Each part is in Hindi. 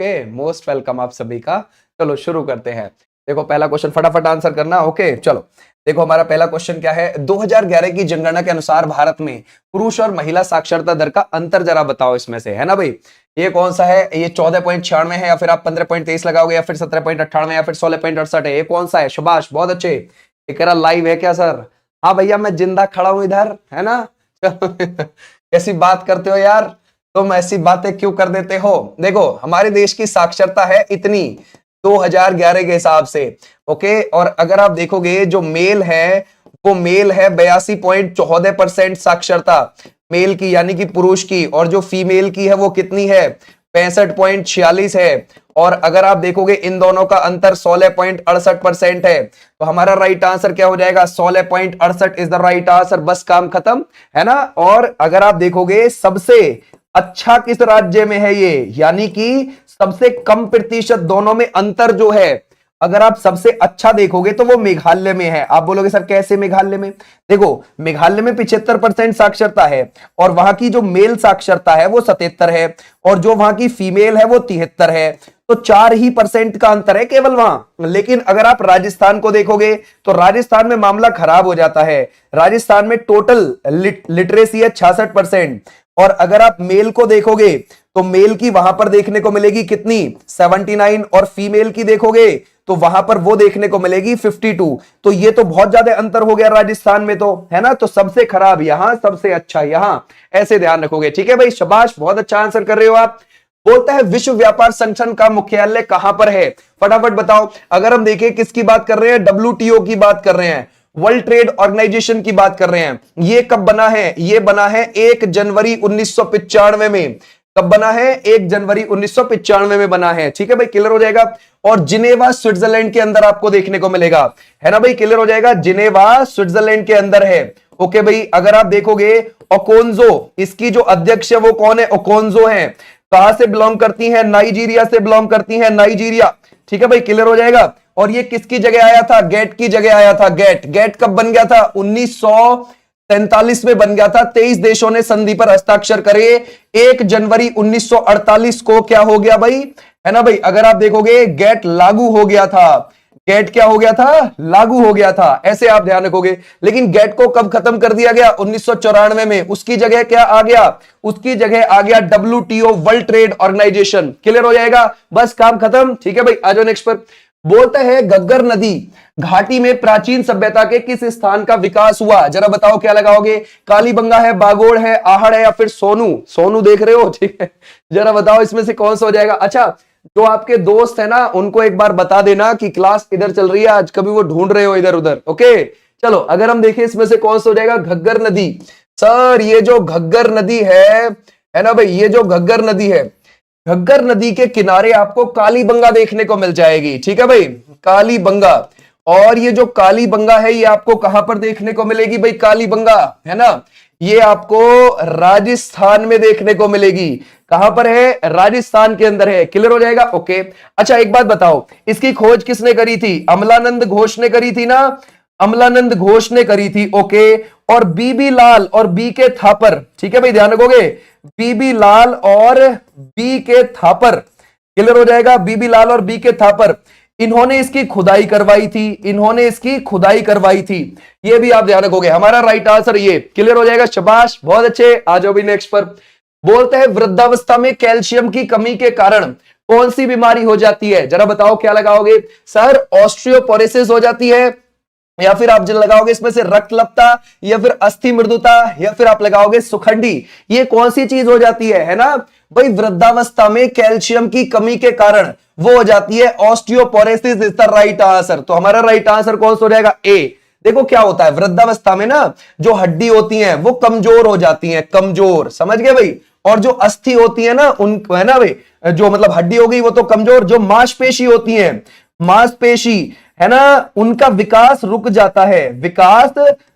ओके, मोस्ट वेलकम आप सभी का। चलो शुरू करते हैं। देखो पहला क्वेश्चन फटाफट आंसर करना। ओके चलो देखो हमारा पहला क्वेश्चन क्या है। 2011 की जनगणना के अनुसार भारत में पुरुष और महिला साक्षरता दर का अंतर जरा बताओ इसमें से, है ना भाई। ये कौन सा है, ये 14.96 है या फिर आप 15.23 लगाओगे या फिर 17.98 या फिर 16.68 है, ये कौन सा है। शाबाश, बहुत अच्छे। ये कह रहा लाइव है क्या सर। हाँ भैया मैं जिंदा खड़ा हूं इधर, है ना। ऐसी बात करते हो यार, तुम ऐसी बातें क्यों कर देते हो। देखो हमारे देश की साक्षरता है इतनी 2011 के हिसाब से। ओके, और अगर आप देखोगे जो मेल है वो मेल है 82.14% साक्षरता मेल की, यानी कि पुरुष की, और जो फीमेल की है वो कितनी है 65.46 है। और अगर आप देखोगे इन दोनों का अंतर 16.68% है। तो हमारा राइट आंसर क्या हो जाएगा, 16.68 इज द राइट आंसर। बस काम खत्म, है ना। और अगर आप देखोगे सबसे अच्छा किस राज्य में है ये, यानी कि सबसे कम प्रतिशत दोनों में अंतर जो है, अगर आप सबसे अच्छा देखोगे तो वो मेघालय में है। आप बोलोगे सर कैसे मेघालय में। देखो मेघालय में 75% साक्षरता है और वहां की जो मेल साक्षरता है वो 77 है और जो वहां की फीमेल है वो 73 है। तो 4% का अंतर है केवल वहां। लेकिन अगर आप राजस्थान को देखोगे तो राजस्थान में मामला खराब हो जाता है। राजस्थान में टोटल लिटरेसी है 66%। और अगर आप मेल को देखोगे तो मेल की वहां पर देखने को मिलेगी कितनी 79, और फीमेल की देखोगे तो वहां पर वो देखने को मिलेगी 52। तो ये तो बहुत ज्यादा अंतर हो गया राजस्थान में, तो है ना। तो सबसे खराब यहां, सबसे अच्छा यहां, ऐसे ध्यान रखोगे। ठीक है भाई, शाबाश, बहुत अच्छा आंसर कर रहे हो आप। बोलता है विश्व व्यापार संगठन का मुख्यालय कहां पर है, फटाफट बताओ। अगर हम देखें किसकी बात कर रहे हैं, WTO की बात कर रहे हैं, वर्ल्ड ट्रेड ऑर्गेनाइजेशन की बात कर रहे हैं। ये कब बना है, ये बना है 1 जनवरी 1995 में। कब बना है, 1 जनवरी 1995 में बना है। ठीक है भाई, क्लियर हो जाएगा। और जिनेवा स्विट्जरलैंड के अंदर आपको देखने को मिलेगा, है ना भाई, क्लियर हो जाएगा। जिनेवा स्विट्जरलैंड के अंदर है। ओके भाई, अगर आप देखोगे ओकोन्जो, इसकी जो अध्यक्ष है वो कौन है, ओकोन्जो है। कहां से बिलोंग करती है, नाइजीरिया से बिलोंग करती है, नाइजीरिया। ठीक है भाई, क्लियर हो जाएगा। और ये किसकी जगह आया था, गेट की जगह आया था। गेट कब बन गया था, 1943 में बन गया था। 23 देशों ने संधि पर हस्ताक्षर करे। 1 जनवरी 1948 को क्या हो गया भाई, है ना भाई। अगर आप देखोगे गेट लागू हो गया था। गेट क्या हो गया था, लागू हो गया था, ऐसे आप ध्यान रखोगे। लेकिन गेट को कब खत्म कर दिया गया, 1994 में। उसकी जगह क्या आ गया, उसकी जगह आ गया WTO, world trade organization. Clear हो जाएगा, बस काम खत्म। ठीक है भाई, आ जाओ नेक्स्ट पर। बोलता है घग्गर नदी घाटी में प्राचीन सभ्यता के किस स्थान का विकास हुआ, जरा बताओ क्या लगाओगे। कालीबंगा है, बागोड़ है, आहड़ है या फिर सोनू देख रहे हो। ठीक है, जरा बताओ इसमें से कौन सा हो जाएगा। अच्छा, जो आपके दोस्त है ना उनको एक बार बता देना कि क्लास इधर चल रही है आज, कभी वो ढूंढ रहे हो इधर उधर। ओके चलो, अगर हम देखें इसमें से कौन सा हो जाएगा, घग्गर नदी। सर ये जो घग्गर नदी है ना भाई, ये जो घग्गर नदी है, घग्गर नदी के किनारे आपको कालीबंगा देखने को मिल जाएगी। ठीक है भाई, कालीबंगा। और ये जो कालीबंगा है ये आपको कहां पर देखने को मिलेगी भाई, कालीबंगा, है ना, ये आपको राजस्थान में देखने को मिलेगी। कहां पर है, राजस्थान के अंदर है। क्लियर हो जाएगा। ओके, अच्छा एक बात बताओ, इसकी खोज किसने करी थी, अमलानंद घोष ने करी थी ना, अमलानंद घोष ने करी थी। ओके, और बीबी लाल और BK थापर। ठीक है भाई, ध्यान रखोगे, बीबी लाल और BK थापर। क्लियर हो जाएगा, बीबी लाल और BK थापर, इन्होंने इसकी खुदाई करवाई थी, इन्होंने इसकी खुदाई करवाई थी। ये भी आप ध्यान रखोगे, हमारा राइट आंसर ये। क्लियर हो जाएगा, शाबाश, बहुत अच्छे। आ जाओ भी नेक्स्ट पर। बोलते हैं वृद्धावस्था में कैल्शियम की कमी के कारण कौन सी बीमारी हो जाती है, जरा बताओ क्या लगाओगे। सर ऑस्टियोपोरोसिस हो जाती है, या फिर आप जो लगाओगे इसमें से रक्तलपता, या फिर अस्थि मृदुता, या फिर आप लगाओगे सुखंडी। ये कौन सी चीज हो जाती है ना भाई, वृद्धावस्था में कैल्शियम की कमी के कारण वो हो जाती है osteoporosis is the right answer. तो हमारा राइट आंसर कौन सा हो जाएगा, ए। देखो क्या होता है वृद्धावस्था में ना, जो हड्डी होती हैं वो कमजोर हो जाती हैं, कमजोर, समझ गए भाई। और जो अस्थि होती है ना, उन, है ना भाई, जो मतलब हड्डी हो गई वो तो कमजोर, जो मांसपेशी होती है, मांसपेशी, है ना, उनका विकास रुक जाता है, विकास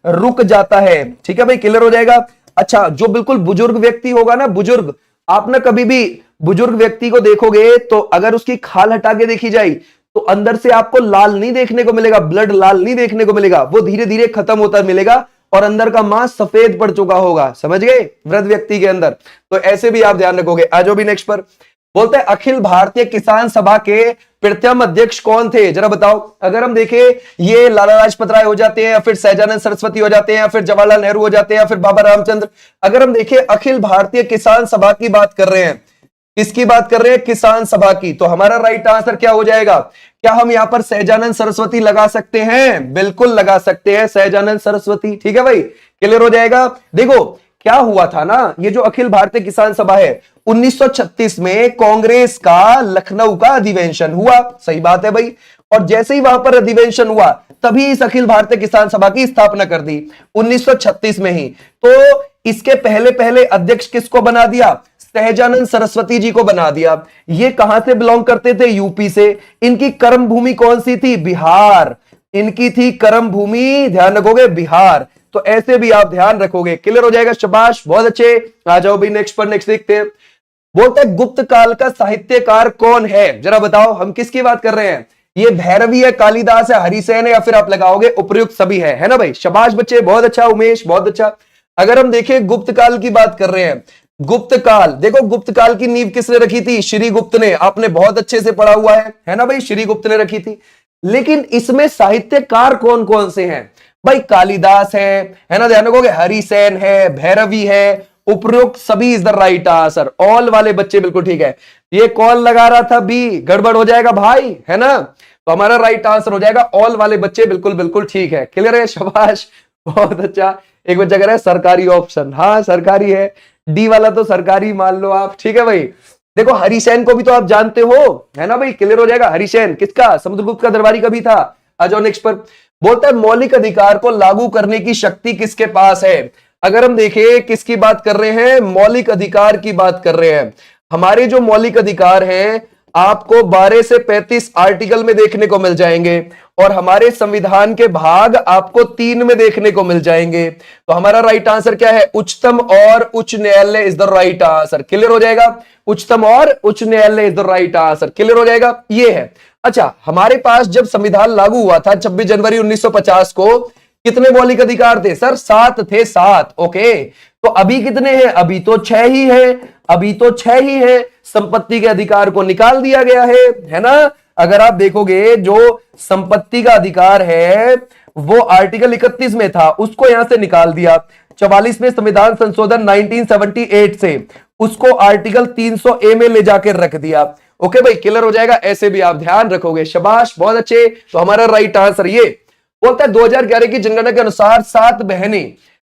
रुक जाता है। ठीक है भाई, क्लियर हो जाएगा। अच्छा, जो बिल्कुल बुजुर्ग व्यक्ति होगा ना, बुजुर्ग, आप ना कभी भी बुजुर्ग व्यक्ति को देखोगे तो अगर उसकी खाल हटा के देखी जाए तो अंदर से आपको लाल नहीं देखने को मिलेगा, ब्लड लाल नहीं देखने को मिलेगा, वो धीरे धीरे खत्म होता मिलेगा और अंदर का मांस सफेद पड़ चुका होगा, समझ गए, वृद्ध व्यक्ति के अंदर। तो ऐसे भी आप ध्यान रखोगे। आ जाओ भी नेक्स्ट पर। बोलते हैं अखिल भारतीय किसान सभा के प्रथम अध्यक्ष कौन थे, जरा बताओ। अगर हम देखें, ये लाला लाजपत राय हो जाते हैं, या फिर सहजानंद सरस्वती हो जाते हैं, या फिर जवाहरलाल नेहरू हो जाते हैं, या फिर बाबा रामचंद्र। अगर हम देखें अखिल भारतीय किसान सभा की बात कर रहे हैं, किसकी बात कर रहे हैं, किसान सभा की, तो हमारा राइट आंसर क्या हो जाएगा। क्या हम यहां पर सहजानंद सरस्वती लगा सकते हैं, बिल्कुल लगा सकते हैं, सहजानंद सरस्वती। ठीक है भाई, क्लियर हो जाएगा। देखो क्या हुआ था ना, ये जो अखिल भारतीय किसान सभा है, 1936 में कांग्रेस का लखनऊ का अधिवेशन हुआ, सही बात है भाई। और जैसे ही वहां पर अधिवेशन हुआ, तभी इस अखिल भारतीय किसान सभा की स्थापना कर दी 1936 में ही। तो इसके पहले पहले अध्यक्ष किसको बना दिया, सहजानंद सरस्वती जी को बना दिया। ये कहां से बिलोंग करते थे, यूपी से। इनकी कर्म भूमि कौन सी थी, बिहार। इनकी थी कर्म भूमि, ध्यान रखोगे, बिहार। तो ऐसे भी आप ध्यान रखोगे, क्लियर हो जाएगा, शाबाश, बहुत अच्छे। आ जाओ भी नेक्स्ट पर, नेक्स्ट देखते हैं। बोलते हैं गुप्त काल का साहित्यकार कौन है, जरा बताओ। हम किसकी बात कर रहे हैं, ये भैरवी है, कालिदास है, हरिसेन है, या फिर आप लगाओगे उपयुक्त सभी है ना भाई। शाबाश बच्चे, बहुत अच्छा उमेश, बहुत अच्छा। अगर हम देखें गुप्त काल की बात कर रहे हैं, गुप्त काल, देखो गुप्त काल की नींव किसने रखी थी, श्री गुप्त ने। आपने बहुत अच्छे से पढ़ा हुआ है ना भाई, श्री गुप्त ने रखी थी। लेकिन इसमें साहित्यकार कौन कौन से हैं भाई, कालिदास है ना, ध्यान रखोगे, हरिसेन है, भैरवी है, उपयुक्त सभी is the right answer. All वाले बच्चे बिल्कुल ठीक है। ये कॉल लगा रहा था बी, गड़बड़ हो जाएगा भाई, है ना। तो हमारा राइट आंसर हो जाएगा ऑल वाले बच्चे, बिल्कुल बिल्कुल ठीक है, क्लियर है, शाबाश, बहुत अच्छा। एक बच्चा कह रहा है सरकारी ऑप्शन, हाँ सरकारी है, डी वाला तो सरकारी मान लो आप, ठीक है भाई। देखो हरिसेन को भी तो आप जानते हो, है ना भाई, क्लियर हो जाएगा। हरिसेन किसका, समुद्रगुप्त का दरबारी का भी था। आ जाओ नेक्स्ट पर। बोलता है मौलिक अधिकार को लागू करने की शक्ति किसके पास है। अगर हम देखें किसकी बात कर रहे हैं, मौलिक अधिकार की बात कर रहे हैं। हमारे जो मौलिक अधिकार हैं आपको 12 से 35 आर्टिकल में देखने को मिल जाएंगे, और हमारे संविधान के भाग आपको 3 में देखने को मिल जाएंगे। तो हमारा राइट आंसर क्या है, उच्चतम और उच्च न्यायालय is the right answer, clear हो जाएगा। उच्चतम और उच्च न्यायालय is the right answer, clear हो जाएगा, ये है। अच्छा, हमारे पास जब संविधान लागू हुआ था 26 जनवरी 1950 को, कितने मौलिक अधिकार थे सर, 7 थे, 7। ओके, तो अभी कितने हैं, अभी तो 6 ही है, अभी तो 6 ही है। संपत्ति के अधिकार को निकाल दिया गया है ना। अगर आप देखोगे जो संपत्ति का अधिकार है वो आर्टिकल 31 में था, उसको यहां से निकाल दिया। 44 में संविधान संशोधन 1978 से उसको आर्टिकल 300A में ले जाकर रख दिया। ओके भाई, क्लियर हो जाएगा, ऐसे भी आप ध्यान रखोगे, शाबाश, बहुत अच्छे। तो हमारा राइट आंसर ये बोलता है 2011 की जनगणना के अनुसार 7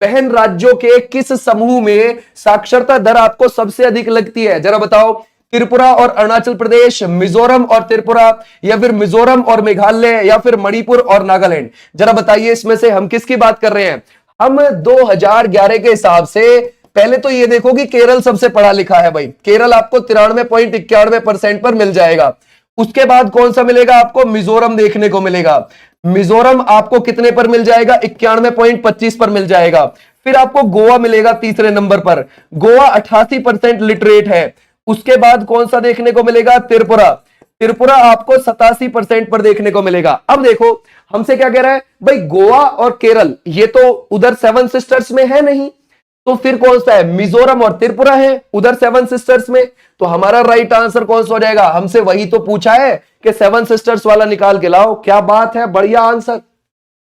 बहन राज्यों के किस समूह में साक्षरता दर आपको सबसे अधिक लगती है, जरा बताओ। त्रिपुरा और अरुणाचल प्रदेश, मिजोरम और त्रिपुरा, या फिर मिजोरम और मेघालय, या फिर मणिपुर और नागालैंड, जरा बताइए इसमें से हम किसकी बात कर रहे हैं। हम 2011 के हिसाब से पहले तो ये देखो कि केरल सबसे पढ़ा लिखा है भाई, केरल आपको 93.91% पर मिल जाएगा। उसके बाद कौन सा मिलेगा आपको, मिजोरम देखने को मिलेगा। मिजोरम आपको कितने पर मिल जाएगा, 91.25 पर मिल जाएगा। फिर आपको गोवा मिलेगा तीसरे नंबर पर, गोवा 88% लिटरेट है। उसके बाद कौन सा देखने को मिलेगा, त्रिपुरा, त्रिपुरा आपको 87% पर देखने को मिलेगा। अब देखो हमसे क्या कह रहा है भाई, गोवा और केरल ये तो उधर 7 सिस्टर्स में है नहीं, तो फिर कौन सा है, मिजोरम और त्रिपुरा है उधर 7 सिस्टर्स में। तो हमारा राइट आंसर कौन सा हो जाएगा, हमसे वही तो पूछा है कि 7 सिस्टर्स वाला निकाल के लाओ। क्या बात है, बढ़िया आंसर।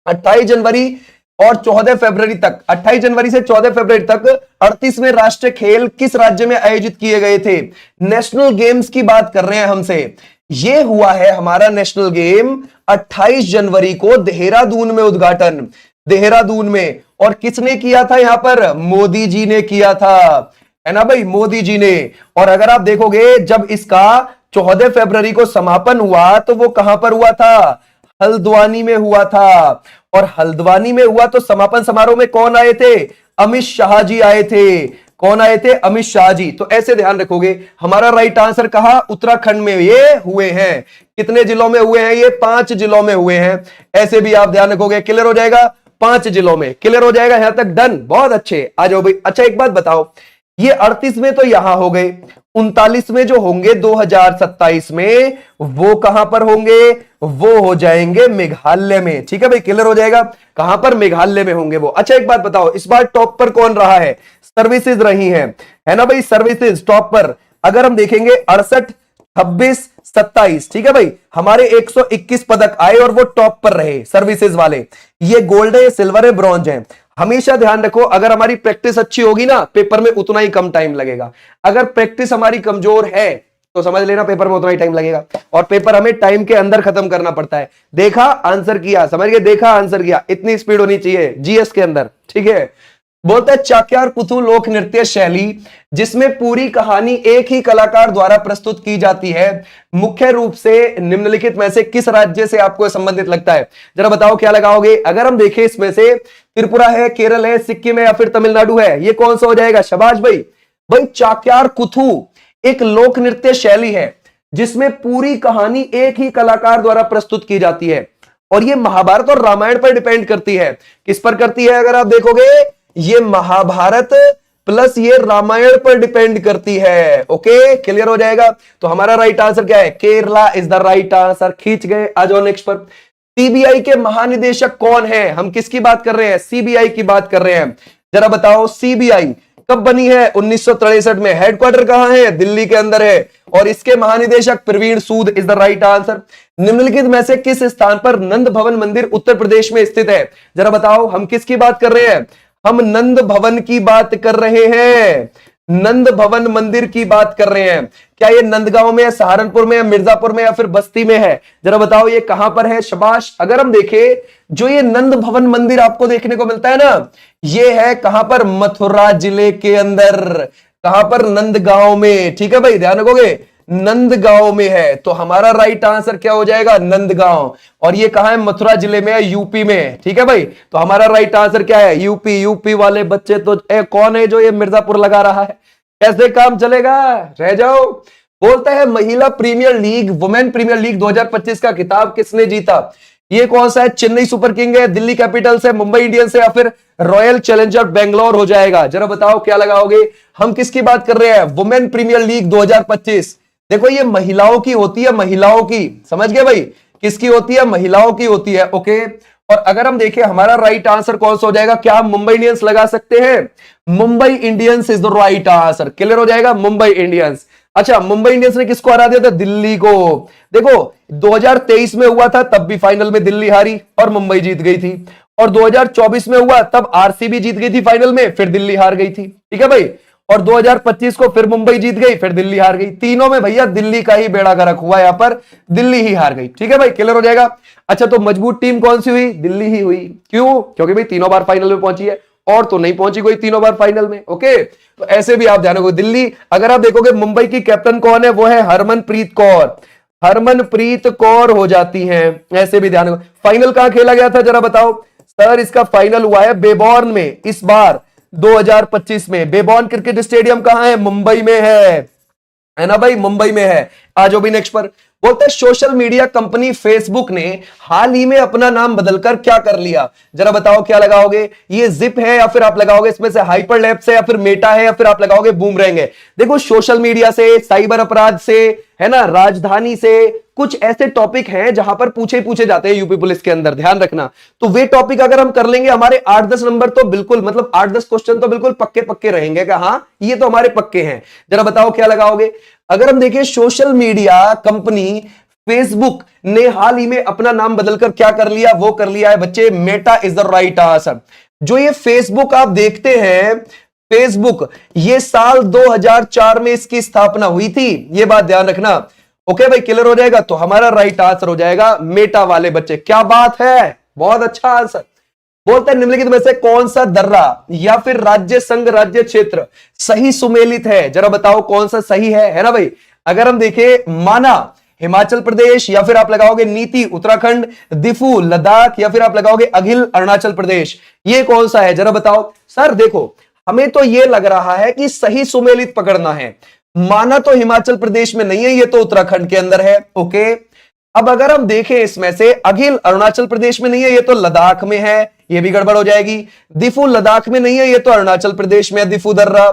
28 जनवरी और 14 फरवरी तक, 28 जनवरी से 14 फरवरी तक 38वें राष्ट्रीय खेल किस राज्य में आयोजित किए गए थे। नेशनल गेम्स की बात कर रहे हैं हमसे। ये हुआ है हमारा नेशनल गेम 28 जनवरी को देहरादून में उद्घाटन, देहरादून में। और किसने किया था यहां पर, मोदी जी ने किया था, है ना भाई, मोदी जी ने। और अगर आप देखोगे जब इसका 14 फरवरी को समापन हुआ तो वो कहां पर हुआ था, हल्द्वानी में हुआ था। और हल्द्वानी में हुआ तो समापन समारोह में कौन आए थे, अमित शाह जी आए थे। कौन आए थे, अमित शाह जी। तो ऐसे ध्यान रखोगे। हमारा राइट आंसर कहा, उत्तराखंड में ये हुए हैं। कितने जिलों में हुए हैं, ये 5 जिलों में हुए हैं। ऐसे भी आप ध्यान रखोगे, क्लियर हो जाएगा, 5 जिलों में, क्लियर हो जाएगा यहां तक, डन, बहुत अच्छे। आ जाओ भाई। अच्छा एक बात बताओ, ये 38 में तो यहां हो गए, 39 में जो होंगे 2027 में वो कहां पर होंगे, वो हो जाएंगे मेघालय में। ठीक है भाई, क्लियर हो जाएगा, कहां पर, मेघालय में होंगे वो। अच्छा एक बात बताओ, इस बार टॉप पर कौन रहा है, सर्विसेज रही है ना भाई, सर्विसेज टॉप पर। अगर हम देखेंगे 68, 26, 27, ठीक है भाई, हमारे 121 पदक आए और वो टॉप पर रहे सर्विसेज वाले। ये गोल्ड है, सिल्वर है, ब्रॉन्ज है। हमेशा ध्यान रखो, अगर हमारी प्रैक्टिस अच्छी होगी ना, पेपर में उतना ही कम टाइम लगेगा। अगर प्रैक्टिस हमारी कमजोर है तो समझ लेना पेपर में उतना ही टाइम लगेगा, और पेपर हमें टाइम के अंदर खत्म करना पड़ता है। देखा, आंसर किया, समझ गए, देखा, आंसर किया, इतनी स्पीड होनी चाहिए जीएस के अंदर, ठीक है। बोलता है चाक्यार कुथु लोक नृत्य शैली जिसमें पूरी कहानी एक ही कलाकार द्वारा प्रस्तुत की जाती है, मुख्य रूप से निम्नलिखित में से किस राज्य से आपको संबंधित लगता है? जरा बताओ क्या लगाओगे। अगर हम देखें इसमें से त्रिपुरा है, केरल है, सिक्किम है या फिर तमिलनाडु है, ये कौन सा हो जाएगा? शाबाश भाई। भाई चाक्यार कुथु एक लोक नृत्य शैली है जिसमें पूरी कहानी एक ही कलाकार द्वारा प्रस्तुत की जाती है, और ये महाभारत और रामायण पर डिपेंड करती है। किस पर करती है? अगर आप देखोगे, ये महाभारत प्लस ये रामायण पर डिपेंड करती है। ओके, क्लियर हो जाएगा। तो हमारा राइट आंसर क्या है? Kerala is the right answer. खींच गए, आ जाओ नेक्स्ट पर। सीबीआई के महानिदेशक कौन है? हम किसकी बात कर रहे हैं? सीबीआई की बात कर रहे हैं। जरा बताओ सीबीआई कब बनी है? 1963 में। हेडक्वार्टर कहां है? दिल्ली के अंदर है, और इसके महानिदेशक प्रवीण सूद इज द राइट आंसर। निम्नलिखित में से किस स्थान पर नंद भवन मंदिर उत्तर प्रदेश में स्थित है? जरा बताओ, हम किसकी बात कर रहे हैं? हम नंद भवन की बात कर रहे हैं, नंद भवन मंदिर की बात कर रहे हैं। क्या ये नंदगांव में है, सहारनपुर में है, मिर्जापुर में या फिर बस्ती में है? जरा बताओ ये कहां पर है? शाबाश। अगर हम देखें, जो ये नंद भवन मंदिर आपको देखने को मिलता है ना, ये है कहां पर? मथुरा जिले के अंदर। कहां पर? नंदगांव में। ठीक है भाई, ध्यान रखोगे, नंदगांव में है। तो हमारा राइट आंसर क्या हो जाएगा? नंदगांव। और ये कहां है? मथुरा जिले में है, यूपी में। ठीक है भाई, तो हमारा राइट आंसर क्या है? यूपी। यूपी वाले बच्चे तो कौन है जो ये मिर्जापुर लगा रहा है? कैसे काम चलेगा? रह जाओ। बोलता है महिला premier league, women premier league 2025 का खिताब किसने जीता? ये कौन सा है? चेन्नई सुपर किंग है, दिल्ली कैपिटल्स है, मुंबई इंडियंस है या फिर रॉयल चैलेंजर बेंगलोर हो जाएगा? जरा बताओ क्या लगाओगे। हम किसकी बात कर रहे हैं? Women premier league 2025। देखो ये महिलाओं की होती है, महिलाओं की, समझ गए भाई? किसकी होती है? महिलाओं की होती है। ओके, और अगर हम देखें हमारा राइट आंसर कौन सा हो जाएगा? क्या हम मुंबई इंडियंस लगा सकते हैं? Mumbai Indians is the right answer. Clear हो जाएगा, मुंबई इंडियंस। अच्छा, मुंबई इंडियंस ने किसको हरा दिया था? दिल्ली को। देखो 2023 में हुआ था, तब भी फाइनल में दिल्ली हारी और मुंबई जीत गई थी, और 2024 में हुआ तब आरसीबी जीत गई थी फाइनल में, फिर दिल्ली हार गई थी। ठीक है भाई, और 2025 को फिर मुंबई जीत गई, फिर दिल्ली हार गई। तीनों में भैया दिल्ली का ही बेड़ा गर्क हुआ, यहां पर दिल्ली ही हार गई। ठीक है भाई, क्लियर हो जाएगा। अच्छा, तो मजबूत टीम कौन सी हुई? दिल्ली ही हुई। क्यों? क्योंकि भाई तीनों बार फाइनल में पहुंची है, और तो नहीं पहुंची कोई तीनों बार फाइनल में। ओके, तो ऐसे भी आप ध्यान रखोगे। दिल्ली, अगर आप देखोगे मुंबई की कैप्टन कौन है? वो है हरमनप्रीत कौर। हरमनप्रीत कौर हो जाती हैं, ऐसे भी ध्यान रखो। फाइनल कहां खेला गया था? जरा बताओ सर। इसका फाइनल हुआ है बेबॉर्न में, इस बार 2025 में। बेबॉर्न क्रिकेट स्टेडियम कहां है? मुंबई में है ना भाई, मुंबई में है। आ जाओ भी नेक्स्ट पर। बोलते हैं सोशल मीडिया कंपनी फेसबुक ने हाल ही में अपना नाम बदलकर क्या कर लिया? जरा बताओ क्या लगाओगे। ये जिप है या फिर आप लगाओगे इसमें से हाइपरलैप्स है या फिर मेटा है या फिर आप लगाओगे बूमरैंग है? देखो सोशल मीडिया से, साइबर अपराध से, है ना, राजधानी से, कुछ ऐसे टॉपिक हैं जहां पर पूछे जाते हैं यूपी पुलिस के अंदर, ध्यान रखना। तो वे टॉपिक अगर हम कर लेंगे, हमारे 8-10 नंबर तो बिल्कुल, मतलब 8-10 क्वेश्चन तो बिल्कुल पक्के रहेंगे कि हाँ ये तो हमारे पक्के हैं। जरा बताओ क्या लगाओगे। अगर हम देखें सोशल मीडिया कंपनी फेसबुक ने हाल ही में अपना नाम बदलकर क्या कर लिया? वो कर लिया है बच्चे, Meta is the right answer. जो ये फेसबुक आप देखते हैं, फेसबुक, ये साल 2004 में इसकी स्थापना हुई थी, ये बात ध्यान रखना। ओके भाई, क्लियर हो जाएगा। तो हमारा राइट आंसर हो जाएगा मेटा वाले बच्चे। क्या बात है, बहुत अच्छा आंसर। बोलते हैं निम्नलिखित में से कौन सा दर्रा या फिर राज्य संघ राज्य क्षेत्र सही सुमेलित है? जरा बताओ कौन सा सही है ना भाई। अगर हम देखें, माना हिमाचल प्रदेश, या फिर आप लगाओगे नीति उत्तराखंड, दिफू लद्दाख, या फिर आप लगाओगे अघिल अरुणाचल प्रदेश, ये कौन सा है? जरा बताओ सर। देखो हमें तो ये लग रहा है कि सही सुमेलित पकड़ना है। माना तो हिमाचल प्रदेश में नहीं है, ये तो उत्तराखंड के अंदर है। ओके, अब अगर हम देखें इसमें से, अघिल अरुणाचल प्रदेश में नहीं है, ये तो लद्दाख में है, ये भी गड़बड़ हो जाएगी। दिफू लद्दाख में नहीं है, ये तो अरुणाचल प्रदेश में है, दिफू दर्रा।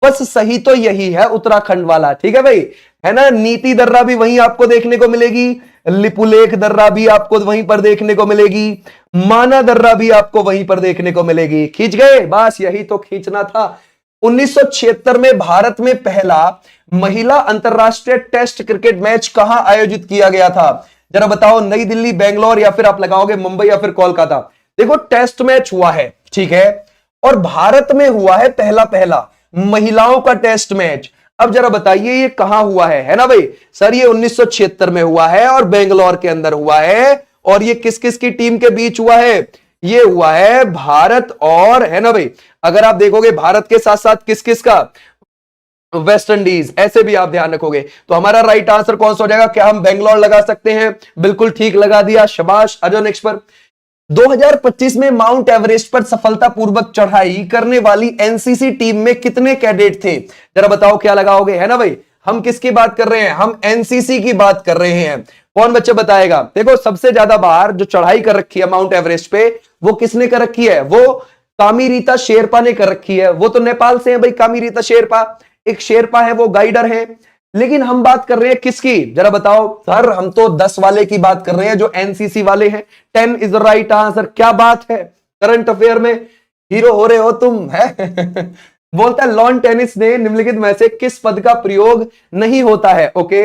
बस सही तो यही है, उत्तराखंड वाला। ठीक है भाई, है ना। नीति दर्रा भी वहीं आपको देखने को मिलेगी, लिपुलेख दर्रा भी आपको वहीं पर देखने को मिलेगी, माना दर्रा भी आपको वहीं पर देखने को मिलेगी। खींच गए, बस यही तो खींचना था। 1976 में भारत में पहला महिला अंतरराष्ट्रीय टेस्ट क्रिकेट मैच कहां आयोजित किया गया था? जरा बताओ, नई दिल्ली, बेंगलोर, या फिर आप लगाओगे मुंबई या फिर कोलकाता? देखो, टेस्ट मैच हुआ है, ठीक है, और भारत में हुआ है पहला पहला महिलाओं का टेस्ट मैच। अब जरा बताइए ये कहां हुआ है ना भाई? सर ये 1976 में हुआ है और बेंगलोर के अंदर हुआ है, और ये किस किस की टीम के बीच हुआ है? ये हुआ है भारत और, है ना भाई, अगर आप देखोगे भारत के साथ साथ किस किस का, वेस्ट इंडीज, ऐसे भी आप ध्यान रखोगे। तो हमारा राइट आंसर कौन सा हो जाएगा? क्या हम बेंगलोर लगा सकते हैं? बिल्कुल ठीक लगा दिया, शाबाश। आ जाओ नेक्स्ट पर। 2025 में माउंट एवरेस्ट पर सफलतापूर्वक चढ़ाई करने वाली एनसीसी टीम में कितने कैडेट थे? जरा बताओ क्या लगाओगे, है ना भाई? हम किसकी बात कर रहे हैं? हम एनसीसी की बात कर रहे हैं। कौन बच्चा बताएगा? देखो, सबसे ज्यादा बार जो चढ़ाई कर रखी है माउंट एवरेस्ट पे, वो किसने कर रखी है? वो कामिरीता शेरपा ने कर रखी है। वो तो नेपाल से है भाई, कामिरीता शेरपा, एक शेरपा है, वो गाइडर है। लेकिन हम बात कर रहे हैं किसकी? जरा बताओ सर, हम तो 10 वाले की बात कर रहे हैं जो एनसीसी वाले हैं। 10 इज द राइट आंसर। क्या बात है, करंट अफेयर में हीरो हो रहे हो तुम, है? बोलता है लॉन टेनिस ने निम्नलिखित में से किस पद का प्रयोग नहीं होता है? ओके,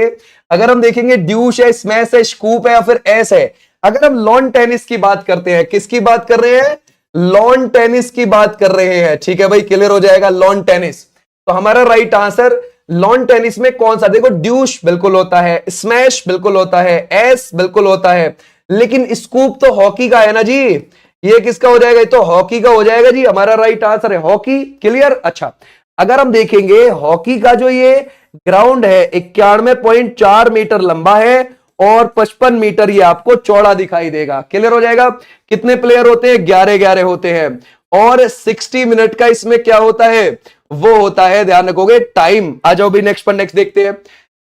अगर हम देखेंगे ड्यूश है, स्मैश है, स्कूप है, या फिर एस है। अगर हम लॉन टेनिस की बात करते हैं, किसकी बात कर रहे हैं? लॉन टेनिस की बात कर रहे हैं, ठीक है भाई, क्लियर हो जाएगा, लॉन टेनिस। तो हमारा राइट आंसर लॉन टेनिस में कौन सा? देखो, ड्यूश बिल्कुल होता है, स्मैश बिल्कुल होता है, एस बिल्कुल होता है, लेकिन स्कूप तो हॉकी का है ना जी। ये किसका हो जाएगा? ये तो हॉकी का हो जाएगा जी। हमारा राइट आंसर है हॉकी, क्लियर। अच्छा, अगर हम देखेंगे हॉकी का जो ये ग्राउंड है 91.4 मीटर लंबा है और 55 मीटर ये आपको चौड़ा दिखाई देगा, क्लियर हो जाएगा। कितने प्लेयर होते हैं? 11-11 होते हैं, और 60 मिनट का इसमें क्या होता है? वो होता है, ध्यान रखोगे, टाइम। आ जाओ भी नेक्स्ट पर, नेक्स्ट देखते हैं।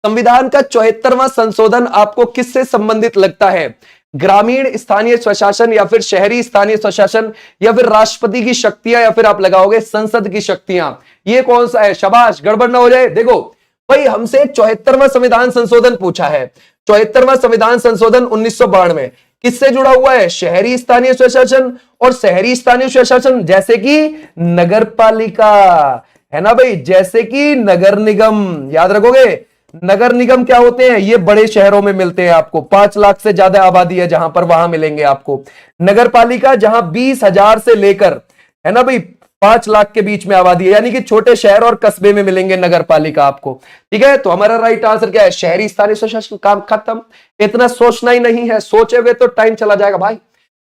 संविधान का 74वां संशोधन आपको किससे संबंधित लगता है? ग्रामीण स्थानीय स्वशासन, या फिर शहरी स्थानीय स्वशासन, या फिर राष्ट्रपति की शक्तियां, या फिर आप लगाओगे संसद की शक्तियां? ये कौन सा है? शाबाश, गड़बड़ ना हो जाए। देखो भाई, हमसे 74वां संविधान संशोधन पूछा है। 74वां संविधान संशोधन 1992 किससे जुड़ा हुआ है? शहरी स्थानीय स्वशासन, और शहरी स्थानीय स्वशासन जैसे कि नगर पालिका, है ना भाई, जैसे कि नगर निगम। याद रखोगे, नगर निगम क्या होते हैं? ये बड़े शहरों में मिलते हैं आपको, 5 लाख से ज्यादा आबादी है जहां पर, वहां मिलेंगे आपको। नगर पालिका जहां 20,000 से लेकर, है ना भाई, 5 लाख के बीच में आबादी है, यानी कि छोटे शहर और कस्बे में मिलेंगे नगर पालिका आपको, ठीक है। तो हमारा राइट आंसर क्या है? शहरी स्थानीय स्वशासन। काम खत्म, इतना सोचना ही नहीं है, सोचोगे तो टाइम चला जाएगा भाई।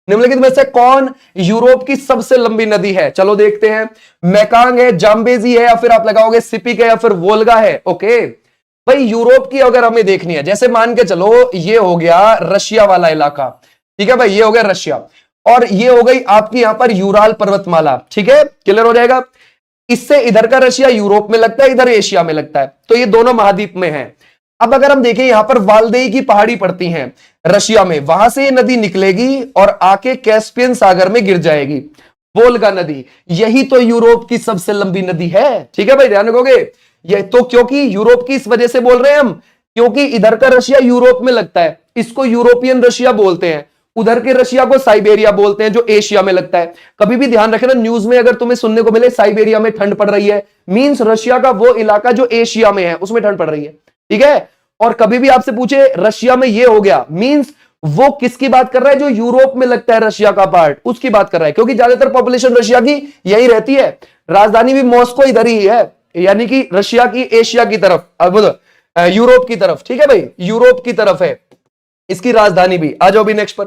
निम्नलिखित में से कौन यूरोप की सबसे लंबी नदी है? चलो देखते हैं। मैकांग है, जाम्बेजी है, या फिर आप लगाओगे सिपिक है, या फिर वोल्गा है? ओके भाई, यूरोप की अगर हमें देखनी है, जैसे मान के चलो ये हो गया रशिया वाला इलाका, ठीक है भाई, ये हो गया रशिया, और ये हो गई आपकी यहां पर यूराल पर्वतमाला, ठीक है, क्लियर हो जाएगा। इससे इधर का रशिया यूरोप में लगता है, इधर एशिया में लगता है, तो ये दोनों महाद्वीप में है। अब अगर हम देखें, यहां पर वाल्देई की पहाड़ी पड़ती हैं रशिया में, वहां से ये नदी निकलेगी और आके कैस्पियन सागर में गिर जाएगी, वोल्गा नदी। यही तो यूरोप की सबसे लंबी नदी है, ठीक है भाई, ध्यान रखोगे। ये तो क्योंकि यूरोप की इस वजह से बोल रहे हैं हम, क्योंकि इधर का रशिया यूरोप में लगता है, इसको यूरोपियन रशिया बोलते हैं, उधर के रशिया को साइबेरिया बोलते हैं जो एशिया में लगता है। कभी भी ध्यान रखना, न्यूज में अगर तुम्हें सुनने को मिले साइबेरिया में ठंड पड़ रही है, मींस रशिया का वो इलाका जो एशिया में है उसमें ठंड पड़ रही है, ठीक है। और कभी भी आपसे पूछे रशिया में ये हो गया, मींस वो किसकी बात कर रहा है? जो यूरोप में लगता है रशिया का पार्ट, उसकी बात कर रहा है, क्योंकि ज्यादातर पॉपुलेशन रशिया की यही रहती है। राजधानी भी मॉस्को इधर ही है, यानी कि रशिया की एशिया की तरफ, यूरोप की तरफ, ठीक है भाई, यूरोप की तरफ है इसकी राजधानी भी। आ जाओ भी नेक्स्ट पर।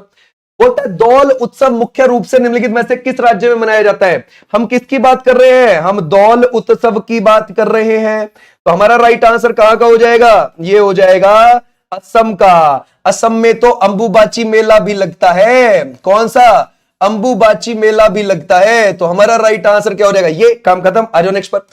बोलता है दौल उत्सव मुख्य रूप से निम्नलिखित में से किस राज्य में मनाया जाता है? हम किसकी बात कर रहे हैं? हम दौल उत्सव की बात कर रहे हैं। तो हमारा राइट आंसर कहां का हो जाएगा? ये हो जाएगा असम का। असम में तो अंबुबाची मेला भी लगता है। कौन सा? अंबुबाची मेला भी लगता है। तो हमारा राइट आंसर क्या हो जाएगा? ये। काम खत्म। आ जाओ नेक्स्ट पर।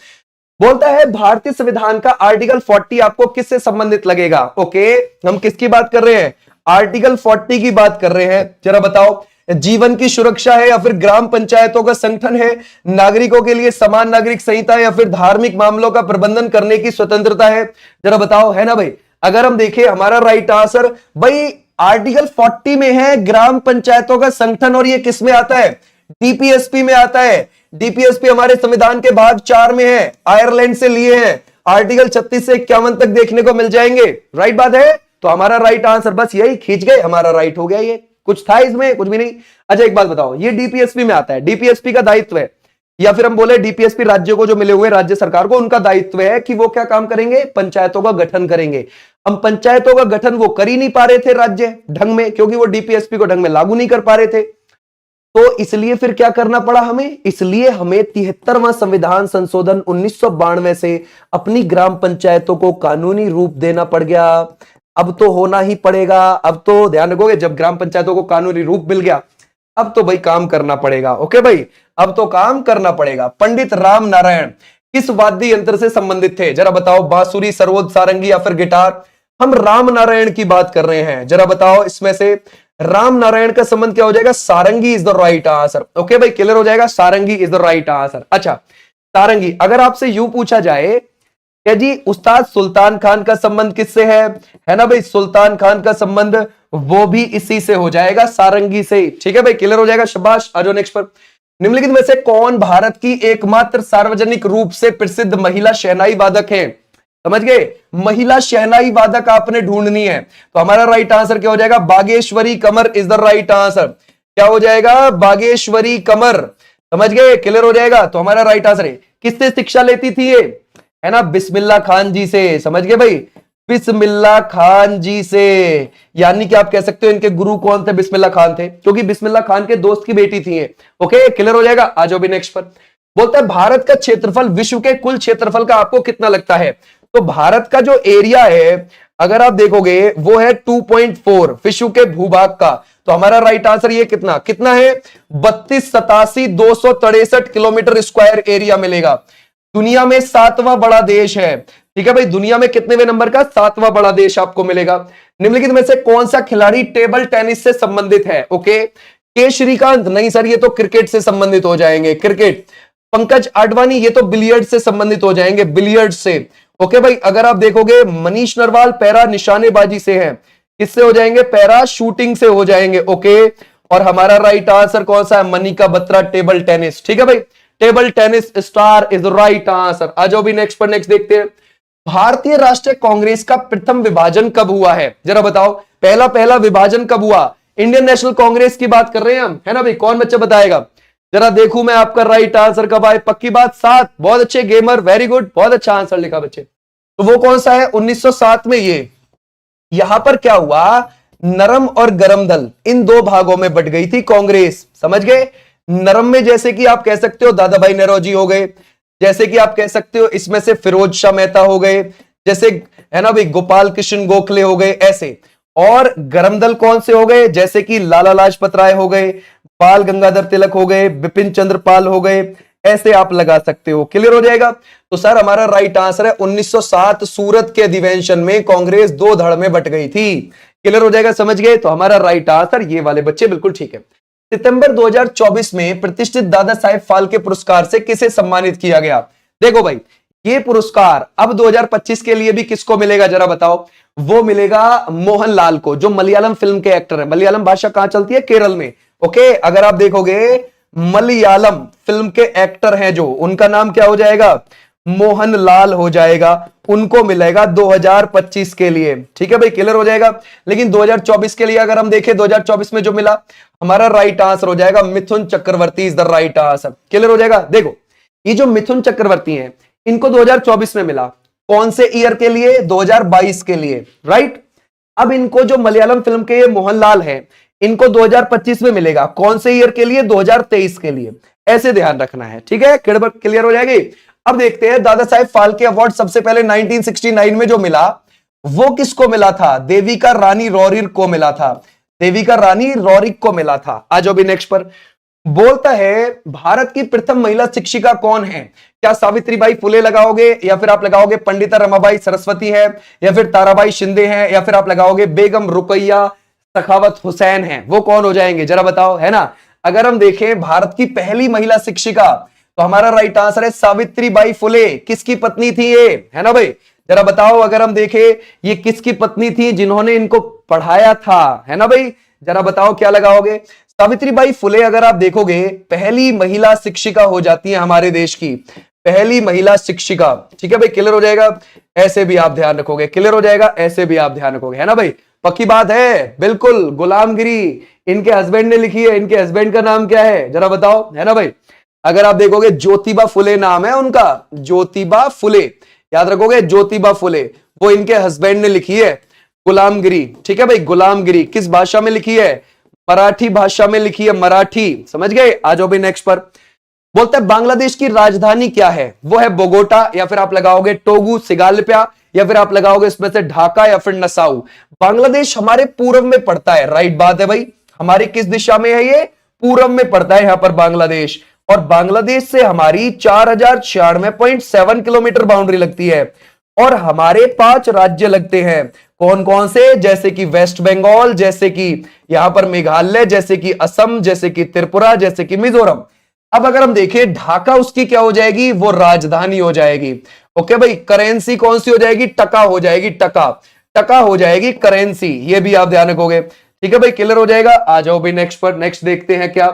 बोलता है भारतीय संविधान का आर्टिकल 40 आपको किससे संबंधित लगेगा? ओके, हम किसकी बात कर रहे हैं? आर्टिकल 40 की बात कर रहे हैं। जरा बताओ, जीवन की सुरक्षा है, या फिर ग्राम पंचायतों का संगठन है, नागरिकों के लिए समान नागरिक संहिता है, या फिर धार्मिक मामलों का प्रबंधन करने की स्वतंत्रता है? जरा बताओ, है ना भाई। अगर हम देखें, हमारा राइट आंसर भाई आर्टिकल 40 में है ग्राम पंचायतों का संगठन, और ये किस में आता है? डीपीएसपी में आता है, डीपीएसपी हमारे संविधान के भाग 4 में है, आयरलैंड से लिए हैं, आर्टिकल 36 से 51 तक देखने को मिल जाएंगे। राइट बात है, तो हमारा राइट आंसर बस यही खींच गए, हमारा राइट हो गया। ये कुछ था इसमें? कुछ भी नहीं। अच्छा एक बात बताओ, ये डीपीएसपी में आता है, डीपीएसपी का दायित्व है, या फिर हम बोले डीपीएसपी राज्यों को जो मिले हुए राज्य सरकार को, उनका दायित्व है कि वो क्या काम करेंगे, पंचायतों का गठन करेंगे। हम पंचायतों का गठन वो कर ही नहीं पा रहे थे राज्य ढंग में, क्योंकि वो डीपीएसपी को ढंग में लागू नहीं कर पा रहे थे। तो इसलिए फिर क्या करना पड़ा हमें, इसलिए हमें 73वां संविधान संशोधन 1992 से अपनी ग्राम पंचायतों को कानूनी रूप देना पड़ गया। अब तो होना ही पड़ेगा। अब तो ध्यान रखोगे, जब ग्राम पंचायतों को कानूनी रूप मिल गया, अब तो भाई काम करना पड़ेगा। ओके भाई, अब तो काम करना पड़ेगा। पंडित राम नारायण किस वाद्य यंत्र से संबंधित थे, जरा बताओ? बांसुरी, सरोद, सारंगी या फिर गिटार? हम राम नारायण की बात कर रहे हैं, जरा बताओ इसमें से राम नारायण का संबंध क्या हो जाएगा? Sarangi is the right answer. Okay भाई, क्लियर हो जाएगा, sarangi is the right answer. अच्छा, सारंगी। अगर आपसे यूं पूछा जाए क्या जी उस्ताद सुल्तान खान का संबंध किससे है ना भाई? सुल्तान खान का संबंध वो भी इसी से हो जाएगा, सारंगी से। ठीक है भाई, क्लियर हो जाएगा, शाबाश। आ जाओ नेक्स्ट पर। निम्नलिखित में से कौन भारत की एकमात्र सार्वजनिक रूप से प्रसिद्ध महिला शहनाई वादक है? समझ गए, महिला शहनाई वादक आपने ढूंढनी है। तो हमारा राइट आंसर क्या हो जाएगा? बागेश्वरी कमर इज द राइट आंसर। क्या हो जाएगा? बागेश्वरी कमर। समझ गए, क्लियर हो जाएगा। तो हमारा राइट आंसर है। किससे शिक्षा लेती थी ये, है ना? बिस्मिल्लाह खान जी से। समझ गए भाई, बिस्मिल्लाह खान जी से। यानी कि आप कह सकते हो इनके गुरु कौन थे? बिस्मिल्लाह खान थे, क्योंकि बिस्मिल्लाह खान के दोस्त की बेटी थी ये। ओके, क्लियर हो जाएगा। आ जाओ भी नेक्स्ट पर। बोलता है भारत का क्षेत्रफल विश्व के कुल क्षेत्रफल का आपको कितना लगता है? तो भारत का जो एरिया है, अगर आप देखोगे, वो है 2.4 विश्व के भूभाग का। तो हमारा राइट आंसर ये कितना कितना है? 32,87,263 किलोमीटर स्क्वायर एरिया मिलेगा। दुनिया में 7वां बड़ा देश है। ठीक है भाई, दुनिया में कितनेवें नंबर का? 7वां बड़ा देश आपको मिलेगा। निम्नलिखित में से कौन सा खिलाड़ी टेबल टेनिस से संबंधित है? ओके, के श्रीकांत? नहीं सर, ये तो क्रिकेट से संबंधित हो जाएंगे, क्रिकेट। पंकज आडवाणी? ये तो बिलियर्ड से संबंधित हो जाएंगे, बिलियर्ड से। ओके भाई, अगर आप देखोगे मनीष नरवाल पैरा निशानेबाजी से है, किससे हो जाएंगे? पैरा शूटिंग से हो जाएंगे। ओके, और हमारा राइट आंसर कौन सा है? Manika Batra, table tennis. ठीक है भाई, table tennis star is the right answer. आ जाओ भी नेक्स्ट पर। नेक्स्ट देखते हैं, भारतीय राष्ट्रीय कांग्रेस का प्रथम विभाजन कब हुआ है? जरा बताओ, पहला विभाजन कब हुआ? इंडियन नेशनल कांग्रेस की बात कर रहे हैं हम, है ना भाई? कौन बच्चा बताएगा? जरा देखूं मैं आपका राइट आंसर कब आए। पक्की बात 7। बहुत अच्छे गेमर, वेरी गुड, बहुत अच्छा आंसर लिखा बच्चे। तो वो कौन सा है? 1907 में। ये यहां पर क्या हुआ, नरम और गरम दल इन दो भागों में बट गई थी कांग्रेस। समझ गए? नरम में जैसे कि आप कह सकते हो दादा भाई नौरोजी हो गए, जैसे कि आप कह सकते हो इसमें से फिरोज शाह मेहता हो गए, जैसे है ना भाई गोपाल कृष्ण गोखले हो गए, ऐसे। और गरम दल कौन से हो गए? जैसे कि लाला लाजपत राय हो गए, बाल गंगाधर तिलक हो गए, बिपिन चंद्र पाल हो गए, ऐसे आप लगा सकते हो। क्लियर हो जाएगा। तो सर हमारा राइट आंसर है 1907 सूरत के अधिवेशन में कांग्रेस दो धड़ में बट गई थी। क्लियर हो जाएगा, समझ गए? तो हमारा राइट आंसर ये वाले बच्चे बिल्कुल ठीक है। सितंबर 2024 में प्रतिष्ठित दादा साहेब फाल्के पुरस्कार से किसे सम्मानित किया गया? देखो भाई, ये पुरस्कार अब 2025 के लिए भी किसको मिलेगा, जरा बताओ? वो मिलेगा मोहनलाल को, जो मलयालम फिल्म के एक्टर है। मलयालम भाषा कहां चलती है? केरल में। ओके, अगर आप देखोगे मलयालम फिल्म के एक्टर हैं जो, उनका नाम क्या हो जाएगा? मोहनलाल हो जाएगा। उनको मिलेगा 2025 के लिए। ठीक है भाई, क्लियर हो जाएगा। लेकिन 2024 के लिए अगर हम देखें, 2024 में जो मिला, हमारा राइट आंसर हो जाएगा Mithun Chakraborty is the right answer. Clear हो जाएगा। देखो, ये जो मिथुन चक्रवर्ती हैं, इनको 2024 में मिला। कौन से ईयर के लिए? 2022 के लिए, राइट। अब इनको जो मलयालम फिल्म के मोहनलाल है, इनको 2025 में मिलेगा। कौन से ईयर के लिए? 2023 के लिए। ऐसे ध्यान रखना है, ठीक है? क्लियर हो जाएगी। अब देखते हैं, दादा साहेब फाल्के अवार्ड सबसे पहले 1969 में जो मिला, वो किसको मिला था? देविका रानी रॉरिक को मिला था। देविका रानी रॉरिक को मिला था। आ जाओ भी नेक्स्ट पर। बोलता है भारत की प्रथम महिला शिक्षिका कौन है? क्या सावित्रीबाई फुले लगाओगे, या फिर आप लगाओगे पंडिता रमाबाई सरस्वती है, या फिर ताराबाई शिंदे है, या फिर आप लगाओगे बेगम रुकैया सखावत हुसैन है? वो कौन हो जाएंगे, जरा बताओ, है ना? अगर हम देखें भारत की पहली महिला शिक्षिका, तो हमारा राइट आंसर है सावित्रीबाई फुले। किसकी पत्नी थी ये, है ना भाई? जरा बताओ, अगर हम देखें ये किसकी पत्नी थी जिन्होंने इनको पढ़ाया था, है ना भाई? जरा बताओ क्या लगाओगे? सावित्रीबाई फुले अगर आप देखोगे पहली महिला शिक्षिका हो जाती है हमारे देश की, पहली महिला शिक्षिका। ठीक है भाई, क्लियर हो जाएगा, ऐसे भी आप ध्यान रखोगे, क्लियर हो जाएगा, ऐसे भी आप ध्यान रखोगे, है ना भाई, पक्की बात है, बिल्कुल। गुलामगिरी इनके हस्बैंड ने लिखी है, इनके हस्बैंड का नाम क्या है जरा बताओ, है ना भाई। अगर आप देखोगे ज्योतिबा फुले नाम है उनका, ज्योतिबा फुले, याद रखोगे ज्योतिबा फुले, वो इनके हस्बैंड ने लिखी है गुलामगिरी। ठीक है भाई, गुलामगिरी किस भाषा में लिखी है, मराठी भाषा में लिखी है, मराठी, समझ गए। आ जाओ भाई नेक्स्ट पर। बोलते हैं बांग्लादेश की राजधानी क्या है, वो है बोगोटा, या फिर आप लगाओगे टोगू सिगालिप्या, या फिर आप लगाओगे इसमें से ढाका या फिर नसाऊ। बांग्लादेश हमारे पूर्व में पड़ता है, राइट बात है भाई, हमारी किस दिशा में है ये, पूर्व में पड़ता है यहां पर बांग्लादेश। और बांग्लादेश से हमारी 4096.7 किलोमीटर बाउंड्री लगती है, और हमारे 5 राज्य लगते हैं, कौन कौन से, जैसे कि वेस्ट बंगाल, जैसे कि यहां पर मेघालय, जैसे कि असम, जैसे कि त्रिपुरा, जैसे कि मिजोरम। अब अगर हम देखें ढाका उसकी क्या हो जाएगी, वो राजधानी हो जाएगी। ओके भाई, करेंसी कौन सी हो जाएगी, टका हो जाएगी, टका, टका हो जाएगी करेंसी, ये भी आप ध्यान रखोगे। ठीक है भाई, क्लियर हो जाएगा। आ जाओ भाई नेक्स्ट पर, नेक्स्ट देखते हैं क्या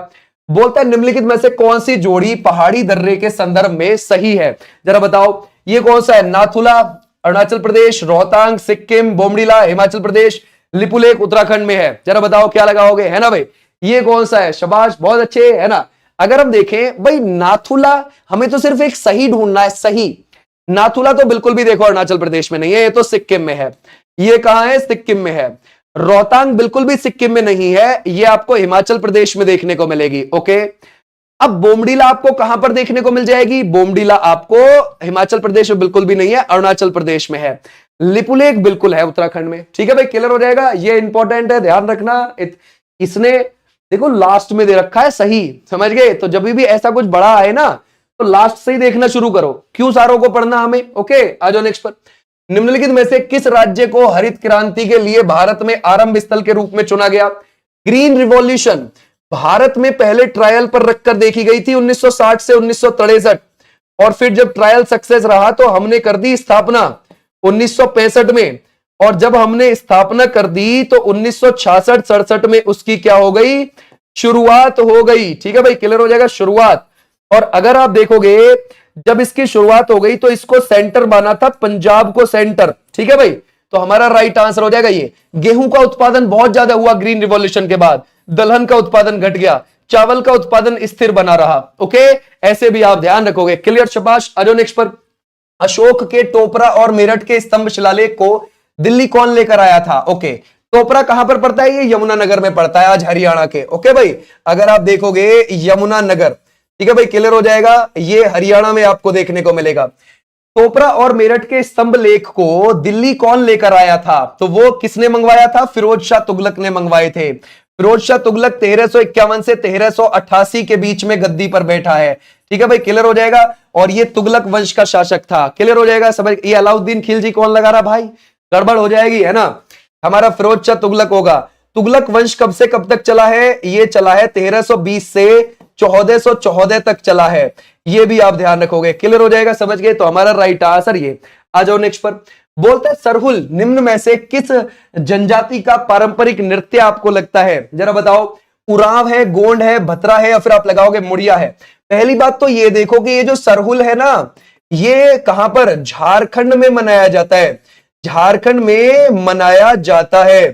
बोलता है, निम्नलिखित में से कौन सी जोड़ी पहाड़ी दर्रे के संदर्भ में सही है, जरा बताओ। ये कौन सा है, नाथुला अरुणाचल प्रदेश, रोहतांग सिक्किम, बोमडीला हिमाचल प्रदेश, लिपुलेख उत्तराखंड में है, जरा बताओ क्या लगाओगे, है ना भाई, ये कौन सा है, शाबाश, बहुत अच्छे, है ना। अगर हम देखें भाई नाथुला, हमें तो सिर्फ एक सही ढूंढना है, सही। नाथुला तो बिल्कुल भी देखो अरुणाचल प्रदेश में नहीं है, ये तो सिक्किम में है। ये कहां है, सिक्किम में है। रोहतांग बिल्कुल भी सिक्किम में नहीं है, ये आपको हिमाचल प्रदेश में देखने को मिलेगी। ओके, अब बोमडीला आपको कहां पर देखने को मिल जाएगी, बोमडीला आपको हिमाचल प्रदेश में बिल्कुल भी नहीं है, अरुणाचल प्रदेश में है। लिपुलेख बिल्कुल है उत्तराखंड में। ठीक है भाई, क्लियर हो जाएगा, ये इंपॉर्टेंट है, ध्यान रखना। इसने देखो लास्ट में दे रखा है सही, समझ गए, तो जब भी ऐसा कुछ बड़ा आए ना तो लास्ट से ही देखना शुरू करो, क्यों सारों को पढ़ना हमें। ओके, आ जाओ नेक्स्ट पर। निम्नलिखित में से किस राज्य को हरित क्रांति के लिए भारत में आरंभ स्थल के रूप में चुना गया। ग्रीन रिवॉल्यूशन भारत में पहले ट्रायल पर रखकर देखी गई थी 1960 से 1963, और फिर जब ट्रायल सक्सेस रहा तो हमने कर दी स्थापना 1965 में, और जब हमने स्थापना कर दी तो 1966-67 में उसकी क्या हो गई, शुरुआत हो गई। ठीक है भाई, क्लियर हो जाएगा, शुरुआत। और अगर आप देखोगे जब इसकी शुरुआत हो गई तो इसको सेंटर माना था पंजाब को सेंटर। ठीक है भाई, तो हमारा राइट आंसर हो जाएगा ये। गेहूं का उत्पादन बहुत ज्यादा हुआ ग्रीन रिवॉल्यूशन के बाद, दलहन का उत्पादन घट गया, चावल का उत्पादन स्थिर बना रहा। ओके, ऐसे भी आप ध्यान रखोगे, क्लियर, शाबाश। आ जाओ नेक्स्ट पर। अशोक के टोपरा और मेरठ के स्तंभ शिलालेख को दिल्ली कौन लेकर आया था। ओके, टोपरा कहां पर पड़ता है, ये यमुनानगर में पड़ता है, आज हरियाणा के। ओके भाई, अगर आप देखोगे यमुनानगर, ठीक है भाई, क्लियर हो जाएगा, ये हरियाणा में आपको देखने को मिलेगा। टोपरा और मेरठ के स्तंभ लेख को दिल्ली कौन लेकर आया था, तो वो किसने मंगवाया था, फिरोज शाह तुगलक ने मंगवाए थे। फिरोज शाह तुगलक 1351 से 1388 के बीच में गद्दी पर बैठा है। ठीक है भाई, क्लियर हो जाएगा, और ये तुगलक वंश का शासक था। क्लियर हो जाएगा, समझ। ये अलाउद्दीन खिलजी कौन लगा रहा भाई, गड़बड़ हो जाएगी, है ना। हमारा फिरोज शाह तुगलक होगा। तुगलक वंश कब से कब तक चला है, ये चला है 1320 से 1414 तक चला है, ये भी आप ध्यान रखोगे, क्लियर हो जाएगा, समझ गए, तो हमारा राइट आंसर ये। आ जाओ नेक्स्ट पर। बोलते हैं सरहुल निम्न में से किस जनजाति का पारंपरिक नृत्य आपको लगता है, जरा बताओ। उरांव है, गोंड है, भतरा है, या फिर आप लगाओगे मुड़िया है। पहली बात तो ये देखो कि ये जो सरहुल है ना, ये कहां पर, झारखंड में मनाया जाता है, झारखंड में मनाया जाता है,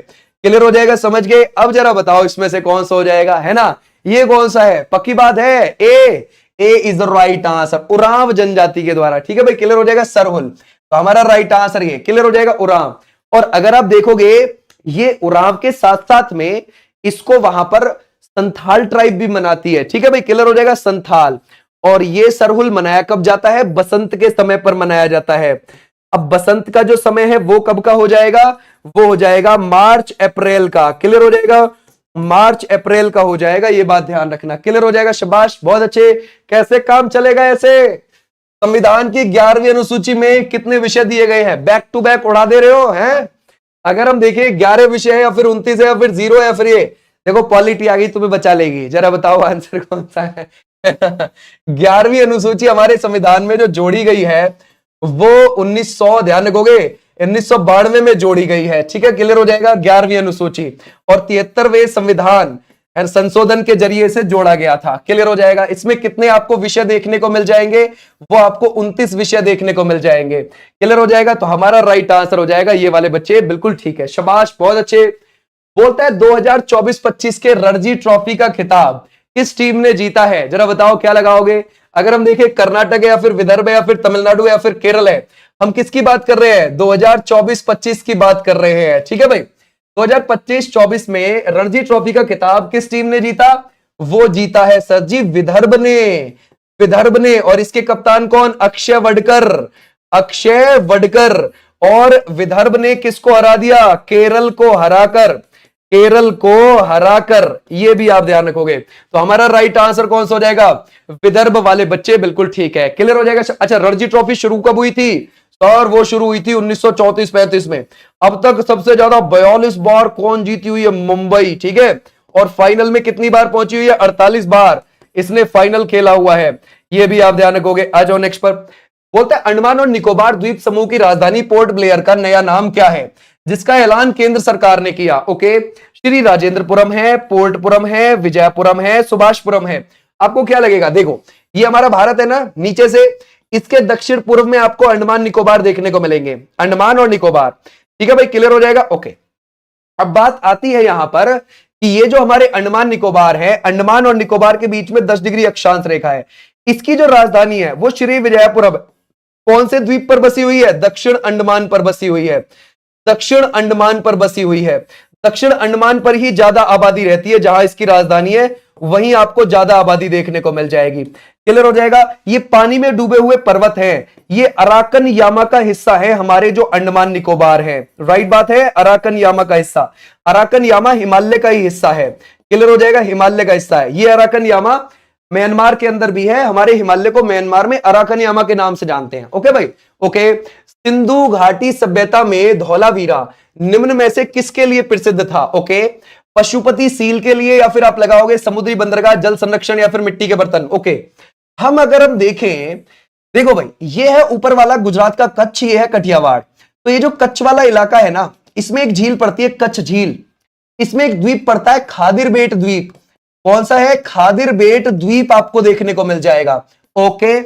क्लियर हो जाएगा, समझ गए। अब जरा बताओ इसमें से कौन सा हो जाएगा, है ना, ये कौन सा है, पक्की बात है, A is the right answer, Oraon जनजाति के द्वारा। ठीक है भाई, क्लियर हो जाएगा, सरहुल, तो हमारा राइट आंसर ये, क्लियर हो जाएगा, उरांव। और अगर आप देखोगे ये उरांव के साथ साथ में इसको वहां पर संथाल ट्राइब भी मनाती है। ठीक है भाई, क्लियर हो जाएगा, संथाल। और ये सरहुल मनाया कब जाता है, बसंत के समय पर मनाया जाता है। अब बसंत का जो समय है वो कब का हो जाएगा, वो हो जाएगा मार्च अप्रैल का, क्लियर हो जाएगा, मार्च अप्रैल का हो जाएगा, ये बात ध्यान रखना, क्लियर हो जाएगा, शाबाश, बहुत अच्छे। कैसे काम चलेगा ऐसे, संविधान की 11वीं अनुसूची में कितने विषय दिए गए हैं, बैक टू बैक उड़ा दे रहे हो हैं। अगर हम देखें 11 विषय है, या फिर 29 है, या फिर 0 है, या फिर ये देखो पॉलिटी आ गई, तुम्हें बचा लेगी। जरा बताओ आंसर कौन सा है। 11वीं अनुसूची हमारे संविधान में जो जोड़ी गई है वो 1900, ध्यान रखोगे, 1992 में जोड़ी गई है। ठीक है, क्लियर हो जाएगा, 11वीं अनुसूची। और 73वें संविधान एंड संशोधन के जरिए से जोड़ा गया था। क्लियर हो जाएगा। इसमें कितने आपको विषय देखने को मिल जाएंगे? वो आपको 29 विषय देखने को मिल जाएंगे। क्लियर हो जाएगा। तो हमारा राइट आंसर हो जाएगा ये वाले बच्चे, बिल्कुल ठीक है, शाबाश, बहुत अच्छे। बोलता है 2024-25 के रणजी ट्रॉफी का खिताब किस टीम ने जीता है? जरा बताओ क्या लगाओगे? अगर हम देखें कर्नाटक है या फिर विदर्भ है या फिर तमिलनाडु या फिर केरल है, हम किसकी बात कर रहे हैं? 2024-25 की बात कर रहे हैं। ठीक है भाई, 2025-24 में रणजी ट्रॉफी का खिताब किस टीम ने जीता? वो जीता है सर जी विदर्भ ने, विदर्भ ने। और इसके कप्तान कौन? अक्षय वडकर, अक्षय वडकर। और विदर्भ ने किसको हरा दिया? केरल को हराकर, केरल को हराकर। ये भी आप ध्यान रखोगे। तो हमारा राइट आंसर कौन सा हो जाएगा? विदर्भ वाले बच्चे, बिल्कुल ठीक है। क्लियर हो जाएगा। अच्छा, रणजी ट्रॉफी शुरू कब हुई थी? और वो शुरू हुई थी 1934-35 में। अब तक सबसे ज्यादा 42 बार कौन जीती हुई है? मुंबई। ठीक है। और फाइनल में कितनी बार पहुंची हुई है? 48 बार इसने फाइनल खेला हुआ है। ये भी आप ध्यान रखोगे। आ जाओ नेक्स्ट पर। बोलता है अंडमान और निकोबार द्वीप समूह की राजधानी पोर्ट ब्लेयर का नया नाम क्या है, जिसका ऐलान केंद्र सरकार ने किया? ओके, श्री राजेंद्रपुरम है, पोर्टपुरम है, विजयपुरम है, सुभाषपुरम है। आपको क्या लगेगा? देखो, ये हमारा भारत है ना, नीचे से इसके दक्षिण पूर्व में आपको अंडमान निकोबार देखने को मिलेंगे, अंडमान और निकोबार। ठीक है भाई, क्लियर हो जाएगा। ओके, अब बात आती है यहां पर कि ये जो हमारे अंडमान निकोबार है, अंडमान और निकोबार के बीच में 10 डिग्री अक्षांश रेखा है। इसकी जो राजधानी है वो श्री विजयपुरम, कौन से द्वीप पर बसी हुई है? दक्षिण अंडमान पर बसी हुई है, दक्षिण अंडमान पर बसी हुई है। दक्षिण अंडमान पर ही ज्यादा आबादी रहती है, जहां इसकी राजधानी है वहीं आपको ज्यादा आबादी देखने को मिल जाएगी। क्लियर हो जाएगा। ये पानी में डूबे हुए पर्वत हैं, ये अराकन यामा का हिस्सा है हमारे जो अंडमान निकोबार है। राइट बात है, अराकन यामा का हिस्सा। अराकन यामा हिमालय का ही हिस्सा है। क्लियर हो जाएगा, हिमालय का हिस्सा है ये अराकन यामा। म्यांमार के अंदर भी है, हमारे हिमालय को म्यांमार में अराकन यामा के नाम से जानते हैं। ओके भाई, ओके। सिंधु घाटी सभ्यता में धौलावीरा निम्न में से किसके लिए प्रसिद्ध था? ओके, पशुपति सील के लिए, या फिर आप लगाओगे समुद्री बंदरगाह, जल संरक्षण, या फिर मिट्टी के बर्तन। ओके, अगर हम देखें, देखो भाई, ये है ऊपर वाला गुजरात का कच्छ, ये है कठियावाड़। तो ये जो कच्छ वाला इलाका है ना, इसमें एक झील पड़ती है कच्छ झील, इसमें एक द्वीप पड़ता है खादिर बेट द्वीप। कौन सा है? खादिर बेट द्वीप आपको देखने को मिल जाएगा। ओके,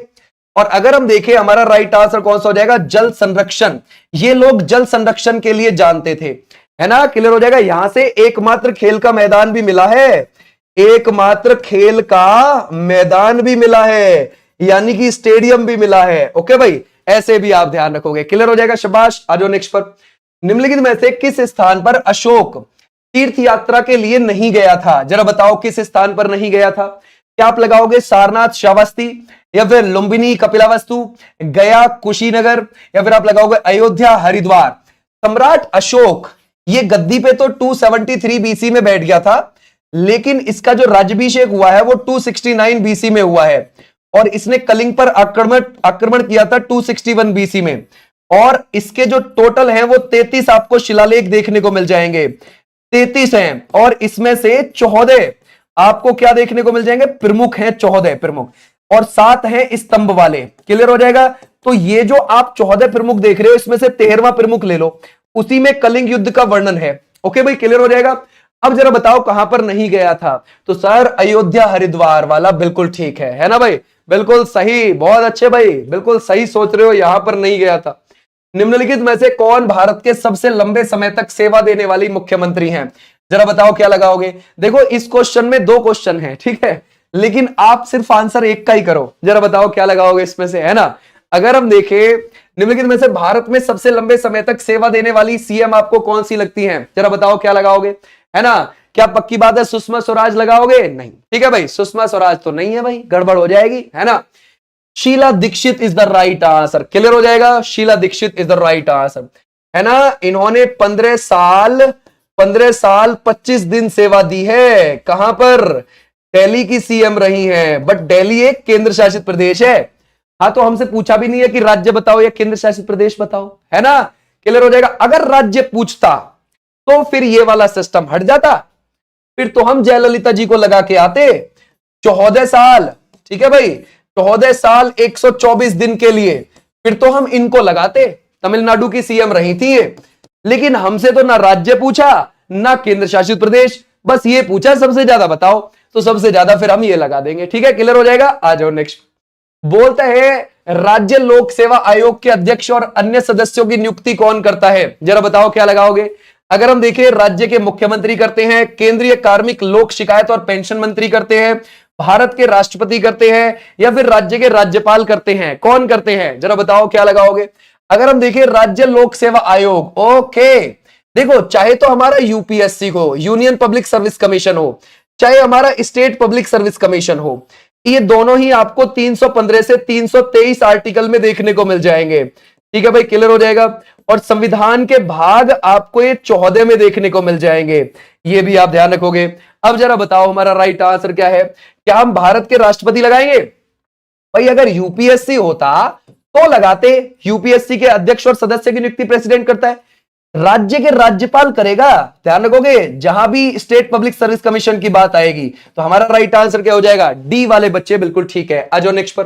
और अगर हम देखें हमारा राइट आंसर कौन सा हो जाएगा? जल संरक्षण। ये लोग जल संरक्षण के लिए जानते थे, है ना। क्लियर हो जाएगा। यहां से एकमात्र खेल का मैदान भी मिला है, एकमात्र खेल का मैदान भी मिला है, यानी कि स्टेडियम भी मिला है। ओके भाई, ऐसे भी आप ध्यान रखोगे। क्लियर हो जाएगा, शाबाश। आ जाओ नेक्स्ट पर। निम्नलिखित में से किस स्थान पर अशोक तीर्थ यात्रा के लिए नहीं गया था? जरा बताओ किस स्थान पर नहीं गया था? क्या आप लगाओगे सारनाथ श्रावस्ती, या फिर लुंबिनी कपिलावस्तु, गया कुशीनगर, या फिर आप लगाओगे अयोध्या हरिद्वार? सम्राट अशोक ये गद्दी पे तो 273 बीसी में बैठ गया था, लेकिन इसका जो राज्याभिषेक हुआ है वो 269 बीसी में हुआ है, और इसने कलिंग पर आक्रमण किया था 261 बीसी में। और इसके जो टोटल हैं वो 33 आपको शिलालेख देखने को मिल जाएंगे, 33 हैं, और इसमें से 14 आपको क्या देखने को मिल जाएंगे? प्रमुख हैं, 14 प्रमुख, और 7 हैं स्तंभ वाले। क्लियर हो जाएगा। तो ये जो आप 14 प्रमुख देख रहे हो, इसमें से 13वां प्रमुख ले लो, उसी में कलिंग युद्ध का वर्णन है। ओके भाई, क्लियर हो जाएगा। अब जरा बताओ कहां पर नहीं गया था? तो सर अयोध्या हरिद्वार वाला बिल्कुल ठीक है ना भाई, बिल्कुल सही, बहुत अच्छे भाई, बिल्कुल सही सोच रहे हो, यहां पर नहीं गया था। निम्नलिखित में से कौन भारत के सबसे लंबे समय तक सेवा देने वाली मुख्यमंत्री हैं? जरा बताओ क्या लगाओगे? देखो, इस क्वेश्चन में 2 क्वेश्चन है, ठीक है, लेकिन आप सिर्फ आंसर एक का ही करो। जरा बताओ क्या लगाओगे इसमें से, है ना। अगर हम देखें निम्नलिखित में से भारत में सबसे लंबे समय तक सेवा देने वाली सीएम आपको कौन सी लगती है? जरा बताओ क्या लगाओगे, है ना। क्या पक्की बात है सुषमा स्वराज लगाओगे? नहीं, ठीक है भाई, सुषमा स्वराज तो नहीं है भाई, गड़बड़ हो जाएगी, है ना। Sheila Dikshit is the right answer. Clear हो जाएगा, Sheila Dikshit is the right answer, है ना। इन्होंने 15 साल 25 दिन सेवा दी है। कहां पर? दिल्ली की सीएम रही हैं, बट दिल्ली एक केंद्र शासित प्रदेश है। हाँ, तो हमसे पूछा भी नहीं है कि राज्य बताओ या केंद्र शासित प्रदेश बताओ, है ना। क्लियर हो जाएगा। अगर राज्य पूछता तो फिर ये वाला सिस्टम हट जाता, फिर तो हम जयललिता जी को लगा के आते 14 साल, ठीक है भाई, 14 साल 124 दिन के लिए, फिर तो हम इनको लगाते, तमिलनाडु की सीएम रही थी ये। लेकिन हमसे तो ना राज्य पूछा, ना केंद्र शासित प्रदेश, बस ये पूछा सबसे ज्यादा बताओ, तो सबसे ज्यादा फिर हम ये लगा देंगे। ठीक है, क्लियर हो जाएगा। आ जाओ नेक्स्ट। बोलता है राज्य लोक सेवा आयोग के अध्यक्ष और अन्य सदस्यों की नियुक्ति कौन करता है? जरा बताओ क्या लगाओगे। अगर हम देखें, राज्य के मुख्यमंत्री करते हैं, केंद्रीय कार्मिक लोक शिकायत और पेंशन मंत्री करते हैं, भारत के राष्ट्रपति करते हैं, या फिर राज्य के राज्यपाल करते हैं? कौन करते हैं? जरा बताओ क्या लगाओगे। अगर हम देखें राज्य लोक सेवा आयोग, ओके, देखो चाहे तो हमारा यूपीएससी हो, यूनियन पब्लिक सर्विस कमीशन हो, चाहे हमारा स्टेट पब्लिक सर्विस कमीशन हो, ये दोनों ही आपको 315 से 323 आर्टिकल में देखने को मिल जाएंगे। ठीक है भाई, क्लियर हो जाएगा। और संविधान के भाग आपको ये 14 में देखने को मिल जाएंगे, ये भी आप ध्यान रखोगे। अब जरा बताओ हमारा राइट आंसर क्या है। क्या हम भारत के राष्ट्रपति लगाएंगे? भाई अगर यूपीएससी होता तो लगाते, यूपीएससी के अध्यक्ष और सदस्य की नियुक्ति प्रेसिडेंट करता है, राज्य के राज्यपाल करेगा। ध्यान रखोगे, जहां भी स्टेट पब्लिक सर्विस कमीशन की बात आएगी तो हमारा राइट आंसर क्या हो जाएगा? डी वाले बच्चे बिल्कुल ठीक है। आ जाओ नेक्स्ट पर।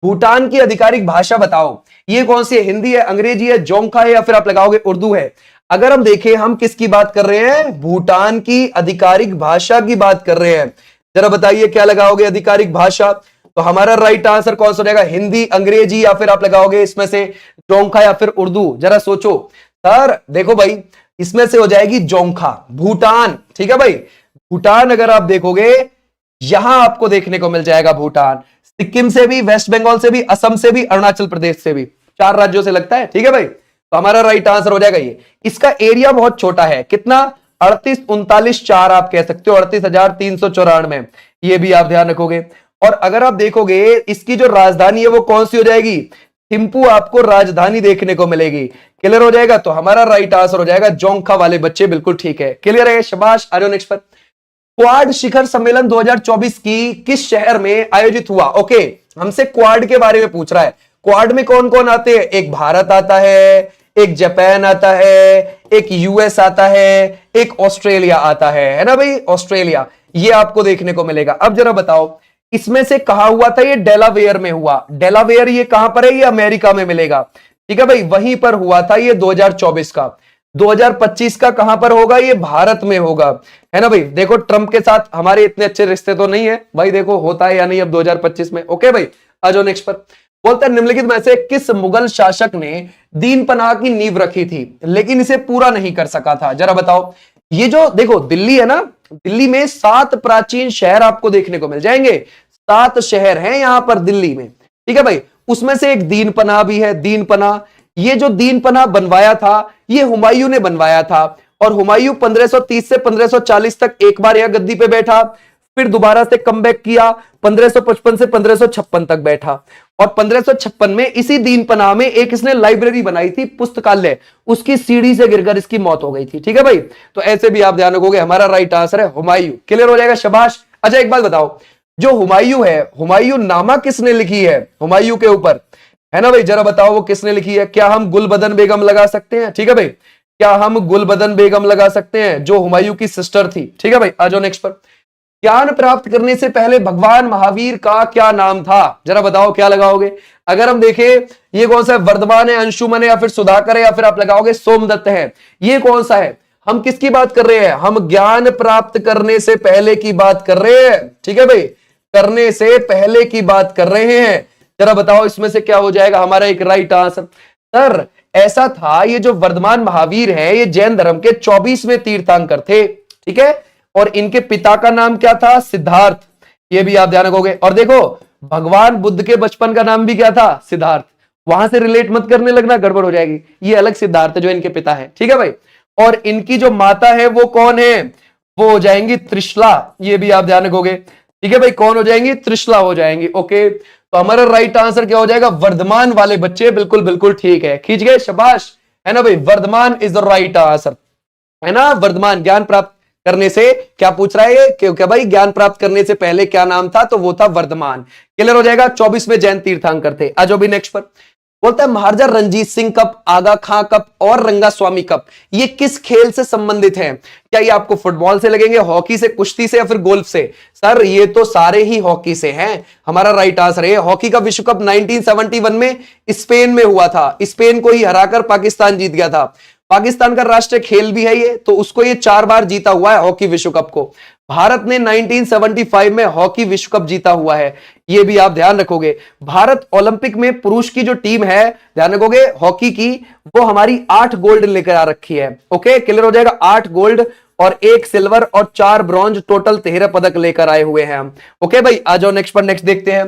भूटान की आधिकारिक भाषा बताओ, ये कौन सी है? हिंदी है, अंग्रेजी है, जोंखा है, या फिर आप लगाओगे उर्दू है? अगर हम देखें, हम किसकी बात कर रहे हैं? भूटान की आधिकारिक भाषा की बात कर रहे हैं। जरा बताइए क्या लगाओगे आधिकारिक भाषा। तो हमारा राइट आंसर कौन सा हो जाएगा? हिंदी, अंग्रेजी, या फिर आप लगाओगे इसमें से जोंखा या फिर उर्दू? जरा सोचो सर। देखो भाई, इसमें से हो जाएगी जोंखा, भूटान। ठीक है भाई, भूटान अगर आप देखोगे, यहां आपको देखने को मिल जाएगा भूटान, सिक्किम से भी, वेस्ट बंगाल से भी, असम से भी, अरुणाचल प्रदेश से भी, 4 राज्यों से लगता है। ठीक है भाई, तो हमारा राइट आंसर हो जाएगा ये। इसका एरिया बहुत छोटा है, कितना? 38,39,4 आप कह सकते हो, 38,394, ये भी आप ध्यान रखोगे। और अगर आप देखोगे, इसकी जो राजधानी है वो कौन सी हो जाएगी? थिम्पू आपको राजधानी देखने को मिलेगी। क्लियर हो जाएगा, तो हमारा राइट आंसर हो जाएगा जोंखा वाले बच्चे बिल्कुल ठीक है। क्लियर है, शाबाश। आ जाओ नेक्स्ट पर। क्वाड शिखर सम्मेलन 2024 की किस शहर में आयोजित हुआ? ओके, हमसे क्वाड के बारे में पूछ रहा है। क्वाड में कौन कौन आते हैं? एक भारत आता है, एक जापान आता है, एक यूएस आता है, एक ऑस्ट्रेलिया आता है ना भाई, ऑस्ट्रेलिया, ये आपको देखने को मिलेगा। अब जरा बताओ, इसमें से कहा हुआ था? ये डेलावेयर में हुआ। डेलावेयर ये कहां पर है? ये अमेरिका में मिलेगा। ठीक है भाई, वहीं पर हुआ था ये 2024 का। 2025 का कहां पर होगा? ये भारत में होगा, है ना भाई। देखो ट्रंप के साथ हमारे इतने अच्छे रिश्ते तो नहीं है भाई, देखो होता है या नहीं अब 2025 में। ओके भाई, आ जाओ नेक्स्ट पर। बोलता है निम्नलिखित में से किस मुगल शासक ने दीन पनाह की नींव रखी थी लेकिन इसे पूरा नहीं कर सका था? जरा बताओ। ये जो देखो दिल्ली है ना, दिल्ली में 7 प्राचीन शहर आपको देखने को मिल जाएंगे। 7 शहर हैं यहां पर दिल्ली में। ठीक है भाई, उसमें से एक दीन पनाह भी है। दीन पनाह, ये जो दीन पनाह बनवाया था ये हुमायूं ने बनवाया था। और हुमायूं 1530 से 1540 तक एक बार यह गद्दी पे बैठा, फिर दोबारा से कमबैक किया, 1555 से 1556 तक बैठा। और 1556 में इसी दीन पनाह में एक इसने लाइब्रेरी बनाई थी, पुस्तकालय, उसकी सीढ़ी से गिरकर इसकी मौत हो गई थी। ठीक है भाई, तो ऐसे भी आप ध्यान रखोगे। हमारा राइट आंसर है हुमायूं। क्लियर हो जाएगा, शाबाश। अच्छा एक बात बताओ, जो हुमायूं है, हुमायूं नामा किसने लिखी है हुमायूं के ऊपर? है ना भाई, जरा बताओ वो किसने लिखी है? क्या हम गुलबदन बेगम लगा सकते हैं? ठीक है भाई, क्या हम गुलबदन बेगम लगा सकते हैं, जो हुमायूं की सिस्टर थी? ठीक है भाई, आ जाओ नेक्स्ट पर। ज्ञान प्राप्त करने से पहले भगवान महावीर का क्या नाम था? जरा बताओ क्या लगाओगे। अगर हम देखें, ये कौन सा है? वर्धमान है, अंशुमन है, या फिर सुधाकर है, या फिर आप लगाओगे सोमदत्त है? ये कौन सा है? हम किसकी बात कर रहे हैं? हम ज्ञान प्राप्त करने से पहले की बात कर रहे हैं। ठीक है भाई, करने से पहले की बात कर रहे हैं। जरा बताओ इसमें से क्या हो जाएगा हमारा एक राइट आंसर। सर ऐसा था, ये जो वर्धमान महावीर है ये जैन धर्म के 24वें तीर्थंकर थे। ठीक है, और इनके पिता का नाम क्या था? सिद्धार्थ। ये भी आप ध्यान रखोगे। और देखो भगवान बुद्ध के बचपन का नाम भी क्या था? सिद्धार्थ। वहां से रिलेट मत करने लगना, गड़बड़ हो जाएगी। ये अलग सिद्धार्थ है जो इनके पिता है। ठीक है भाई, और इनकी जो माता है वो कौन है? वो हो जाएंगी त्रिशला। ये भी आप ध्यान रखोगे। ठीक है भाई, कौन हो जाएंगी? त्रिशला हो जाएंगी। ओके, तो हमारा राइट आंसर क्या हो जाएगा? वर्धमान वाले बच्चे बिल्कुल बिल्कुल ठीक है, खींच गए, शाबाश। है ना भाई, Vardhaman is the right answer, है ना। वर्धमान, ज्ञान प्राप्त करने से क्या पूछ रहा है? क्योंकि भाई ज्ञान प्राप्त करने से पहले क्या नाम था? तो वो था वर्धमान। क्लियर हो जाएगा, 24वें जैन तीर्थंकर थे। आज भी नेक्स्ट पर। बोलता है महाराजा रंजीत सिंह कप, आगा खां कप और रंगास्वामी कप ये किस खेल से संबंधित हैं? क्या ये आपको फुटबॉल से लगेंगे, हॉकी से, कुश्ती से, या फिर गोल्फ से? सर ये तो सारे ही हॉकी से हैं। हमारा राइट आंसर है हॉकी का विश्व कप 1971 में स्पेन में हुआ था। स्पेन को ही हराकर पाकिस्तान जीत गया था। पाकिस्तान का राष्ट्रीय खेल भी है ये, तो उसको ये 4 बार जीता हुआ है हॉकी विश्व कप को। भारत ने 1975 में हॉकी विश्व कप जीता हुआ है, ये भी आप ध्यान रखोगे। भारत ओलंपिक में पुरुष की जो टीम है, ध्यान रखोगे हॉकी की, वो हमारी 8 गोल्ड लेकर आ रखी है। ओके, क्लियर हो जाएगा। 8 गोल्ड और 1 सिल्वर और 4 ब्रॉन्ज, टोटल 13 पदक लेकर आए हुए हैं हम। ओके भाई, आ जाओ नेक्स्ट पर, नेक्स्ट देखते हैं।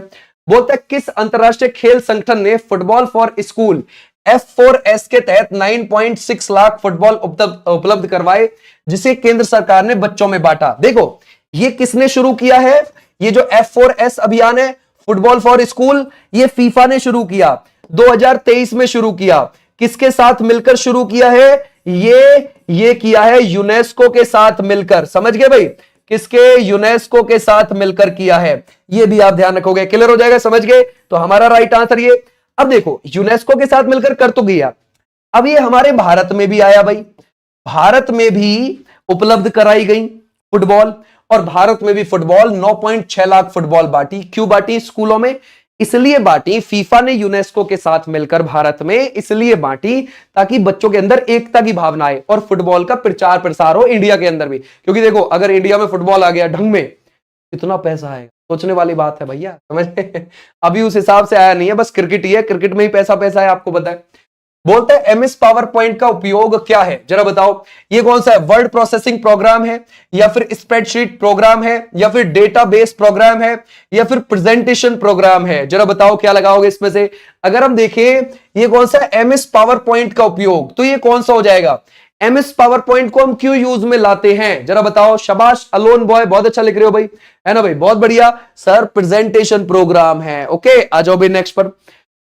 बोलते हैं किस अंतरराष्ट्रीय खेल संगठन ने फुटबॉल फॉर स्कूल F4S के तहत 9.6 लाख फुटबॉल उपलब्ध करवाए, जिसे केंद्र सरकार ने बच्चों में बांटा। देखो ये किसने शुरू किया है, ये जो F4S अभियान है फुटबॉल फॉर स्कूल, ये फीफा ने शुरू किया, 2023 में शुरू किया। किसके साथ मिलकर शुरू किया है, ये किया है यूनेस्को के साथ मिलकर। समझ गए भाई, किसके, यूनेस्को के साथ मिलकर किया है, ये भी आप ध्यान रखोगे। क्लियर हो जाएगा, समझ गए। तो हमारा राइट आंसर ये। अब देखो यूनेस्को के साथ मिलकर कर तो गया, अब ये हमारे भारत में भी आया भाई, भारत में भी उपलब्ध कराई गई फुटबॉल, और भारत में भी फुटबॉल 9.6 लाख फुटबॉल बांटी। क्यों बांटी स्कूलों में, इसलिए बांटी, फीफा ने यूनेस्को के साथ मिलकर भारत में इसलिए बांटी ताकि बच्चों के अंदर एकता की भावना आए और फुटबॉल का प्रचार प्रसार हो इंडिया के अंदर भी। क्योंकि देखो अगर इंडिया में फुटबॉल आ गया ढंग में, कितना पैसा आएगा, सोचने वाली बात है भैया, समझ। अभी उस हिसाब से आया नहीं है, बस क्रिकेट ही है, क्रिकेट में ही पैसा पैसा है, आपको पता है। बोलते हैं एमएस पावर पॉइंट का उपयोग क्या है, जरा बताओ। ये कौन सा है, वर्ड प्रोसेसिंग प्रोग्राम है, या फिर स्प्रेडशीट प्रोग्राम है, या फिर डेटाबेस प्रोग्राम है, या फिर प्रेजेंटेशन प्रोग्राम है, जरा बताओ क्या लगाओगे इसमें से। अगर हम देखें ये कौन सा एमएस पावर पॉइंट का उपयोग, तो ये कौन सा हो जाएगा, एमएस पावर पॉइंट को हम क्यों यूज में लाते हैं, जरा बताओ। शाबाश अलोन बॉय, बहुत अच्छा लिख रहे हो भाई, है ना भाई, बहुत बढ़िया सर, प्रेजेंटेशन प्रोग्राम है। ओके, आ जाओ भाई नेक्स्ट पर।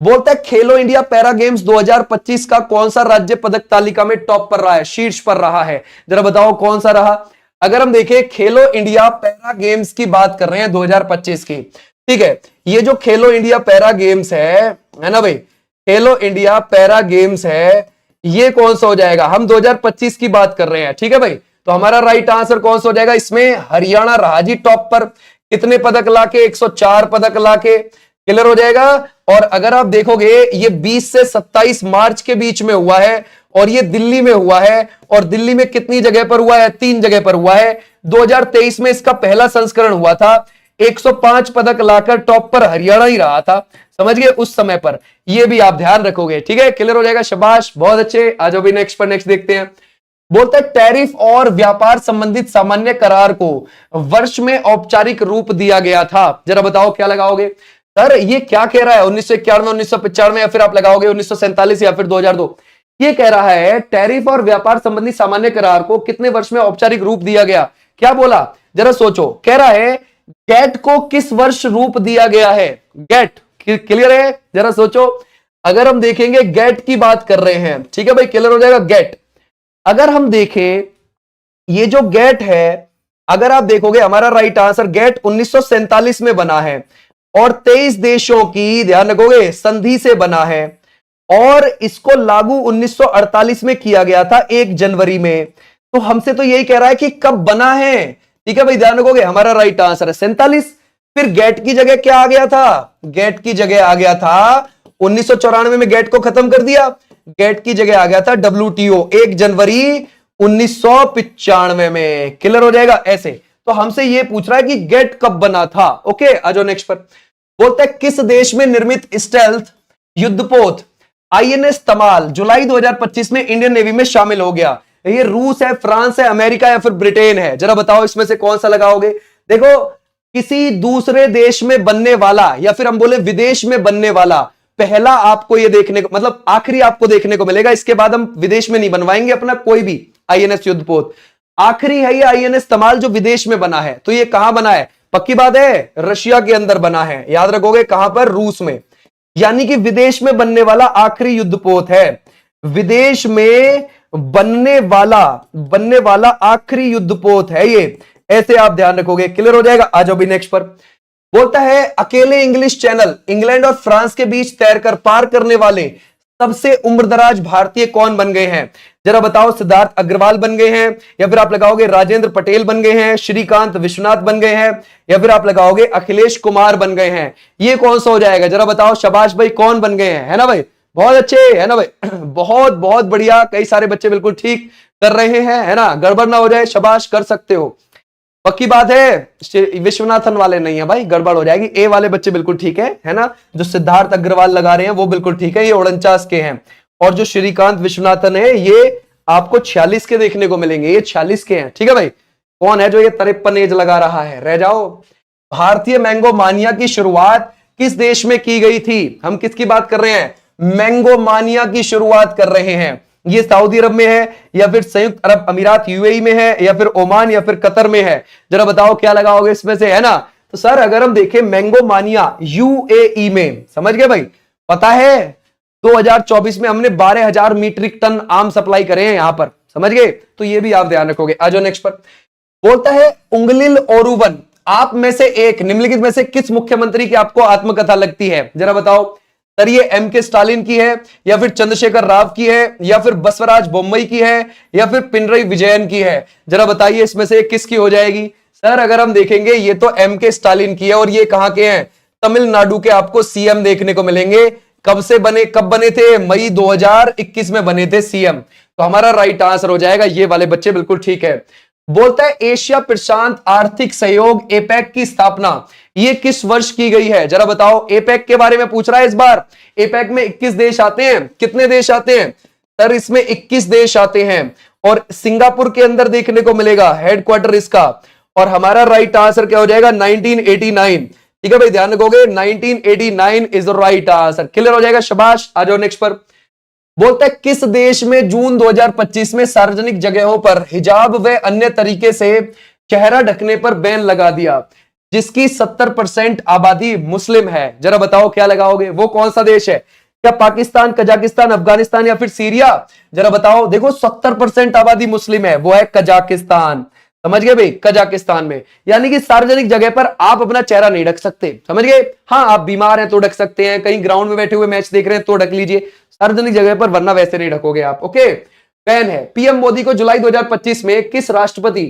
बोलता है खेलो इंडिया पैरा गेम्स 2025 का कौन सा राज्य पदक तालिका में टॉप पर रहा है, शीर्ष पर रहा है, जरा बताओ कौन सा रहा। अगर हम देखें खेलो इंडिया पैरा गेम्स की बात कर रहे हैं 2025 की, ठीक है, ये जो खेलो इंडिया पैरा गेम्स है ना भाई, खेलो इंडिया पैरा गेम्स है, ये कौन सा हो जाएगा, हम 2025 की बात कर रहे हैं, ठीक है भाई। तो हमारा राइट आंसर कौन सा हो जाएगा, इसमें हरियाणा रहा जी टॉप पर, कितने पदक लाके, 104 पदक लाके, क्लियर हो जाएगा। और अगर आप देखोगे ये 20 से 27 मार्च के बीच में हुआ है, और ये दिल्ली में हुआ है, और दिल्ली में कितनी जगह पर हुआ है, 3 जगह पर हुआ है। 2023 में इसका पहला संस्करण हुआ था, 105 पदक लाकर टॉप पर हरियाणा ही रहा था, समझ गए उस समय पर, ये भी आप ध्यान रखोगे, ठीक है, क्लियर हो जाएगा। शाबाश, बहुत अच्छे। आ जाओ भी नेक्स्ट पर, नेक्स्ट देखते हैं। बोलता है टैरिफ और व्यापार संबंधित सामान्य करार को वर्ष में औपचारिक रूप दिया गया था, जरा बताओ क्या लगाओगे। सर ये क्या कह रहा है, 1991, 1995, या फिर आप लगाओगे 1947 या फिर 2002। ये कह रहा है टैरिफ और व्यापार संबंधी सामान्य करार को कितने वर्ष में औपचारिक रूप दिया गया, क्या बोला, जरा सोचो। कह रहा है गेट को किस वर्ष रूप दिया गया है, गेट, क्लियर है, जरा सोचो। अगर हम देखेंगे गेट की बात कर रहे हैं, ठीक है भाई, क्लियर हो जाएगा गेट। अगर हम देखें ये जो गेट है, अगर आप देखोगे हमारा राइट आंसर गेट 1947 में बना है, और 23 देशों की, ध्यान रखोगे, संधि से बना है, और इसको लागू 1948 में किया गया था 1 जनवरी में। तो हमसे तो यही कह रहा है कि कब बना है, ठीक है भाई, ध्यान रखोगे, हमारा राइट आंसर है 47। फिर गेट की जगह क्या आ गया था, गेट की जगह आ गया था 1994 में गेट को खत्म कर दिया, गेट की जगह आ गया था WTO 1 जनवरी 1995 में, क्लियर हो जाएगा ऐसे। तो हमसे ये पूछ रहा है कि गेट कब बना था। ओके, आ जाओ नेक्स्ट पर। बोलता है किस देश में निर्मित स्टेल्थ युद्धपोत INS तमाल जुलाई 2025 में इंडियन नेवी में शामिल हो गया। ये रूस है, फ्रांस है, अमेरिका या फिर ब्रिटेन है, जरा बताओ इसमें से कौन सा लगाओगे। देखो किसी दूसरे देश में बनने वाला, या फिर हम बोले विदेश में बनने वाला, पहला आपको ये देखने को, मतलब आखिरी आपको देखने को मिलेगा, इसके बाद हम विदेश में नहीं बनवाएंगे अपना कोई भी INS युद्धपोत। आखिरी है ये INS तमाल जो विदेश में बना है। तो ये कहां बना है, पक्की बात है, रशिया के अंदर बना है, याद रखोगे, कहां पर, रूस में। यानी कि विदेश में बनने वाला आखिरी युद्धपोत है, विदेश में बनने वाला आखिरी युद्धपोत है ये, ऐसे आप ध्यान रखोगे, क्लियर हो जाएगा। आ जाओ भी नेक्स्ट पर। बोलता है अकेले इंग्लिश चैनल इंग्लैंड और फ्रांस के बीच तैरकर पार करने वाले सबसे उम्रदराज भारतीय कौन बन गए हैं, जरा बताओ। सिद्धार्थ अग्रवाल बन गए हैं, या फिर आप लगाओगे राजेंद्र पटेल बन गए हैं, श्रीकांत विश्वनाथ बन गए हैं, या फिर आप लगाओगे अखिलेश कुमार बन गए हैं। ये कौन सा हो जाएगा, जरा बताओ। शाबाश भाई, कौन बन गए हैं, है ना भाई, बहुत अच्छे है ना भाई, बहुत बहुत बढ़िया, कई सारे बच्चे बिल्कुल ठीक कर रहे हैं, है ना, गड़बड़ ना हो जाए, शाबाश, कर सकते हो, पक्की बात है। विश्वनाथन वाले नहीं है भाई, गड़बड़ हो जाएगी। ए वाले बच्चे बिल्कुल ठीक है ना, जो सिद्धार्थ अग्रवाल लगा रहे हैं वो बिल्कुल ठीक है, ये 49 के हैं, और जो श्रीकांत विश्वनाथन है ये आपको 46 के देखने को मिलेंगे, ये 46 के हैं, ठीक है भाई। कौन है जो ये 53 एज लगा रहा है, रह जाओ। भारतीय मैंगो मानिया की शुरुआत किस देश में की गई थी? हम किसकी बात कर रहे हैं? मैंगो मानिया की शुरुआत कर रहे हैं। ये सऊदी अरब में है, या फिर संयुक्त अरब अमीरात यूएई में है, या फिर ओमान, या फिर कतर में है? जरा बताओ क्या लगाओगे इसमें से, है ना। तो सर अगर हम देखें मैंगो मानिया यूएई में, समझ गए भाई, पता है 2024 में हमने 12,000 मीट्रिक टन आम सप्लाई करे हैं यहां पर, समझ गए, तो ये भी आप ध्यान रखोगे। आ जाओ नेक्स्ट पर। बोलता है उंगलिल ओरुवन आप में से एक निम्नलिखित में से किस मुख्यमंत्री की आपको आत्मकथा लगती है? जरा बताओ सर, ये एम के स्टालिन की है, या फिर चंद्रशेखर राव की है, या फिर बसवराज बोम्मई की है, या फिर पिनरई विजयन की है? जरा बताइए इसमें से किसकी हो जाएगी? सर अगर हम देखेंगे ये तो एम के स्टालिन की है, और ये कहां के हैं? तमिलनाडु के आपको सीएम देखने को मिलेंगे। कब से बने, कब बने थे? मई 2021 में बने थे सीएम। तो हमारा राइट आंसर हो जाएगा ये वाले बच्चे, बिल्कुल ठीक है। बोलता है एशिया प्रशांत आर्थिक सहयोग एपेक की स्थापना ये किस वर्ष की गई है? जरा बताओ, एपेक के बारे में पूछ रहा है इस बार। एपेक में 21 देश आते हैं, कितने देश आते हैं सर? इसमें 21 देश आते हैं, और सिंगापुर के अंदर देखने को मिलेगा हेडक्वार्टर इसका, और हमारा राइट आंसर क्या हो जाएगा? 1989। ठीक है भाई, ध्यान रखोगे, 1989 is the right answer. Clear हो जाएगा, शाबाश। आ जाओ नेक्स्ट पर। बोलता है किस देश में जून 2025 में सार्वजनिक जगहों पर हिजाब व अन्य तरीके से चेहरा ढकने पर बैन लगा दिया, जिसकी 70% आबादी मुस्लिम है? जरा बताओ क्या लगाओगे, वो कौन सा देश है? क्या पाकिस्तान, कजाकिस्तान, अफगानिस्तान, या फिर सीरिया? जरा बताओ। देखो 70% आबादी मुस्लिम है, वो है कजाकिस्तान। समझ गए भाई, कजाकिस्तान में, यानी कि सार्वजनिक जगह पर आप अपना चेहरा नहीं ढक सकते, समझ गए। हाँ आप बीमार हैं तो ढक सकते हैं, कहीं ग्राउंड में बैठे हुए मैच देख रहे हैं तो ढक लीजिए, सार्वजनिक जगह पर, वरना वैसे नहीं ढकोगे आप, ओके। बैन है। पीएम मोदी को जुलाई 2025 में किस राष्ट्रपति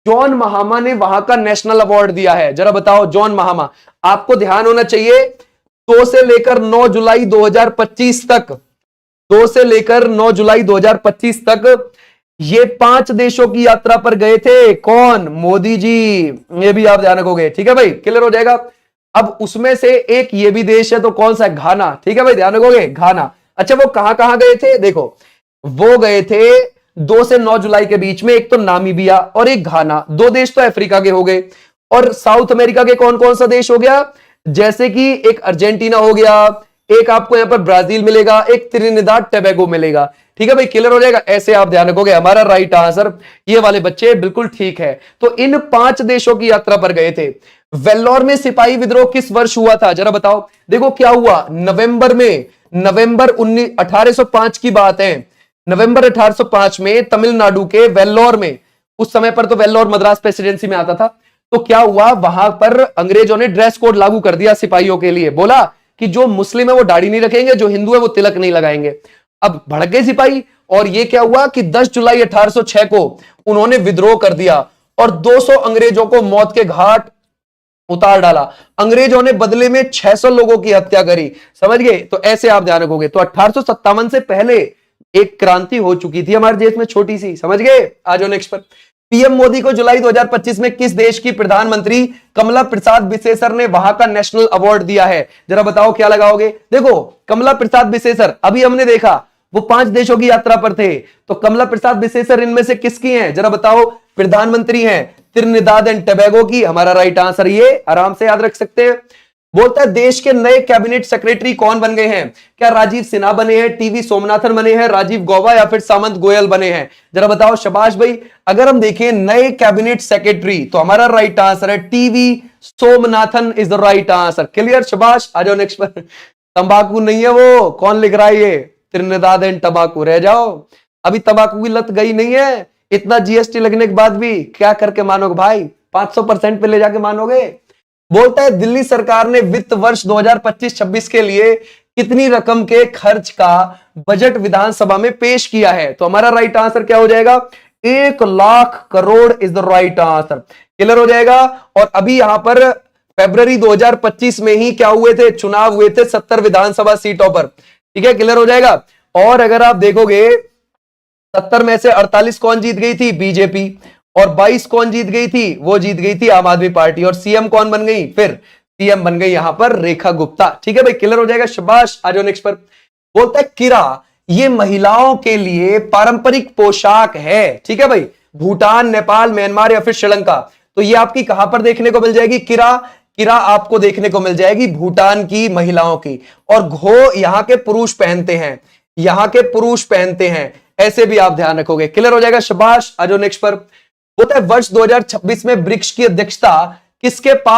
जॉन महामा ने वहां का नेशनल अवार्ड दिया है? जरा बताओ। जॉन महामा, आपको ध्यान होना चाहिए 2 से लेकर 9 जुलाई 2025 तक, 2 से लेकर 9 जुलाई 2025 तक ये 5 देशों की यात्रा पर गए थे। कौन? मोदी जी। ये भी आप ध्यान रखोगे, ठीक है भाई, क्लियर हो जाएगा। अब उसमें से एक ये भी देश है, तो कौन सा? घाना। ठीक है भाई, ध्यान रखोगे, घाना। अच्छा वो कहां कहां गए थे? देखो वो गए थे 2 से 9 जुलाई के बीच में, एक तो नामीबिया और एक घाना, 2 देश तो अफ्रीका के हो गए। और साउथ अमेरिका के कौन कौन सा देश हो गया? जैसे कि एक अर्जेंटीना हो गया, एक आपको यहां पर ब्राजील मिलेगा, एक त्रिनिदाद टोबैगो मिलेगा। ठीक है भाई, क्लियर हो जाएगा। ऐसे आप ध्यान रखोगे, हमारा राइट आंसर ये वाले बच्चे बिल्कुल ठीक है। तो इन 5 देशों की यात्रा पर गए थे। वेल्लोर में सिपाही विद्रोह किस वर्ष हुआ था? जरा बताओ। देखो क्या हुआ, नवंबर में, नवंबर 1805 की बात है। नवंबर 1805 में तमिलनाडु के वेल्लोर में, उस समय पर तो वेल्लोर मद्रास प्रेसिडेंसी में आता था, तो क्या हुआ वहां पर अंग्रेजों ने ड्रेस कोड लागू कर दिया सिपाहियों के लिए। बोला कि जो मुस्लिम है वो दाढ़ी नहीं रखेंगे, जो हिंदू है वो तिलक नहीं लगाएंगे। अब भड़क गए सिपाही, और ये क्या हुआ कि 10 जुलाई 1806 को उन्होंने विद्रोह कर दिया, और 200 अंग्रेजों को मौत के घाट उतार डाला। अंग्रेजों ने बदले में 600 लोगों की हत्या करी, समझ गए। तो ऐसे आप ध्यान रखोगे। तो 1857 से पहले एक क्रांति हो चुकी थी हमारे देश में, छोटी सी, समझ गए। आ जाओ नेक्स्ट पर। पीएम मोदी को जुलाई 2025 में किस देश की प्रधानमंत्री कमला प्रसाद बिसेसर ने वहां का नेशनल अवार्ड दिया है? जरा बताओ क्या लगाओगे। देखो कमला प्रसाद बिसेसर, अभी हमने देखा वो 5 देशों की यात्रा पर थे, तो कमला प्रसाद बिसेसर इनमें से किसकी हैं? जरा बताओ। प्रधानमंत्री हैं त्रिनिदाद एंड टोबैगो की। हमारा राइट आंसर ये, आराम से याद रख सकते हैं। बोलता है देश के नए कैबिनेट सेक्रेटरी कौन बन गए हैं? क्या राजीव सिन्हा बने हैं, टीवी सोमनाथन बने हैं, राजीव गौबा, या फिर सामंत गोयल बने हैं? जरा बताओ। शाबाश भाई। अगर हम देखें नए कैबिनेट सेक्रेटरी, तो हमारा राइट आंसर है TV Somanathan is the right answer. Clear, शाबाश। आ जाओ नेक्स्ट पर। तंबाकू नहीं है वो, कौन लिख रहा है ये? त्रिनिदाद एंड तंबाकू। रह जाओ, अभी तंबाकू की लत गई नहीं है। इतना जीएसटी लगने के बाद भी क्या करके मानोगे भाई? 500% पे ले जाके मानोगे। बोलता है दिल्ली सरकार ने वित्त वर्ष 2025-26 के लिए कितनी रकम के खर्च का बजट विधानसभा में पेश किया है? तो हमारा राइट आंसर क्या हो जाएगा? 1 lakh crore is the right answer. Clear हो जाएगा। और अभी यहां पर फरवरी 2025 में ही क्या हुए थे? चुनाव हुए थे 70 विधानसभा सीटों पर। ठीक है, क्लियर हो जाएगा। और अगर आप देखोगे 70 में से 48 कौन जीत गई थी? बीजेपी। और 22 कौन जीत गई थी? वो जीत गई थी आम आदमी पार्टी। और सीएम कौन बन गई? फिर सीएम बन गई यहां पर रेखा गुप्ता। ठीक है भाई, क्लियर हो जाएगा, शाबाश। आ जाओ नेक्स्ट पर। बोलता है किरा ये महिलाओं के लिए पारंपरिक पोशाक है। ठीक है भाई, भूटान, नेपाल, म्यांमार या फिर श्रीलंका, तो ये आपकी कहां पर देखने को मिल जाएगी? किरा, किरा आपको देखने को मिल जाएगी भूटान की महिलाओं की। और घो यहां के पुरुष पहनते हैं, यहां के पुरुष पहनते हैं, ऐसे भी आप ध्यान रखोगे। क्लियर हो जाएगा, शाबाश। आ जाओ नेक्स्ट पर। होता है वर्ष 2026 में ब्रिक्स की अध्यक्षता किसके पास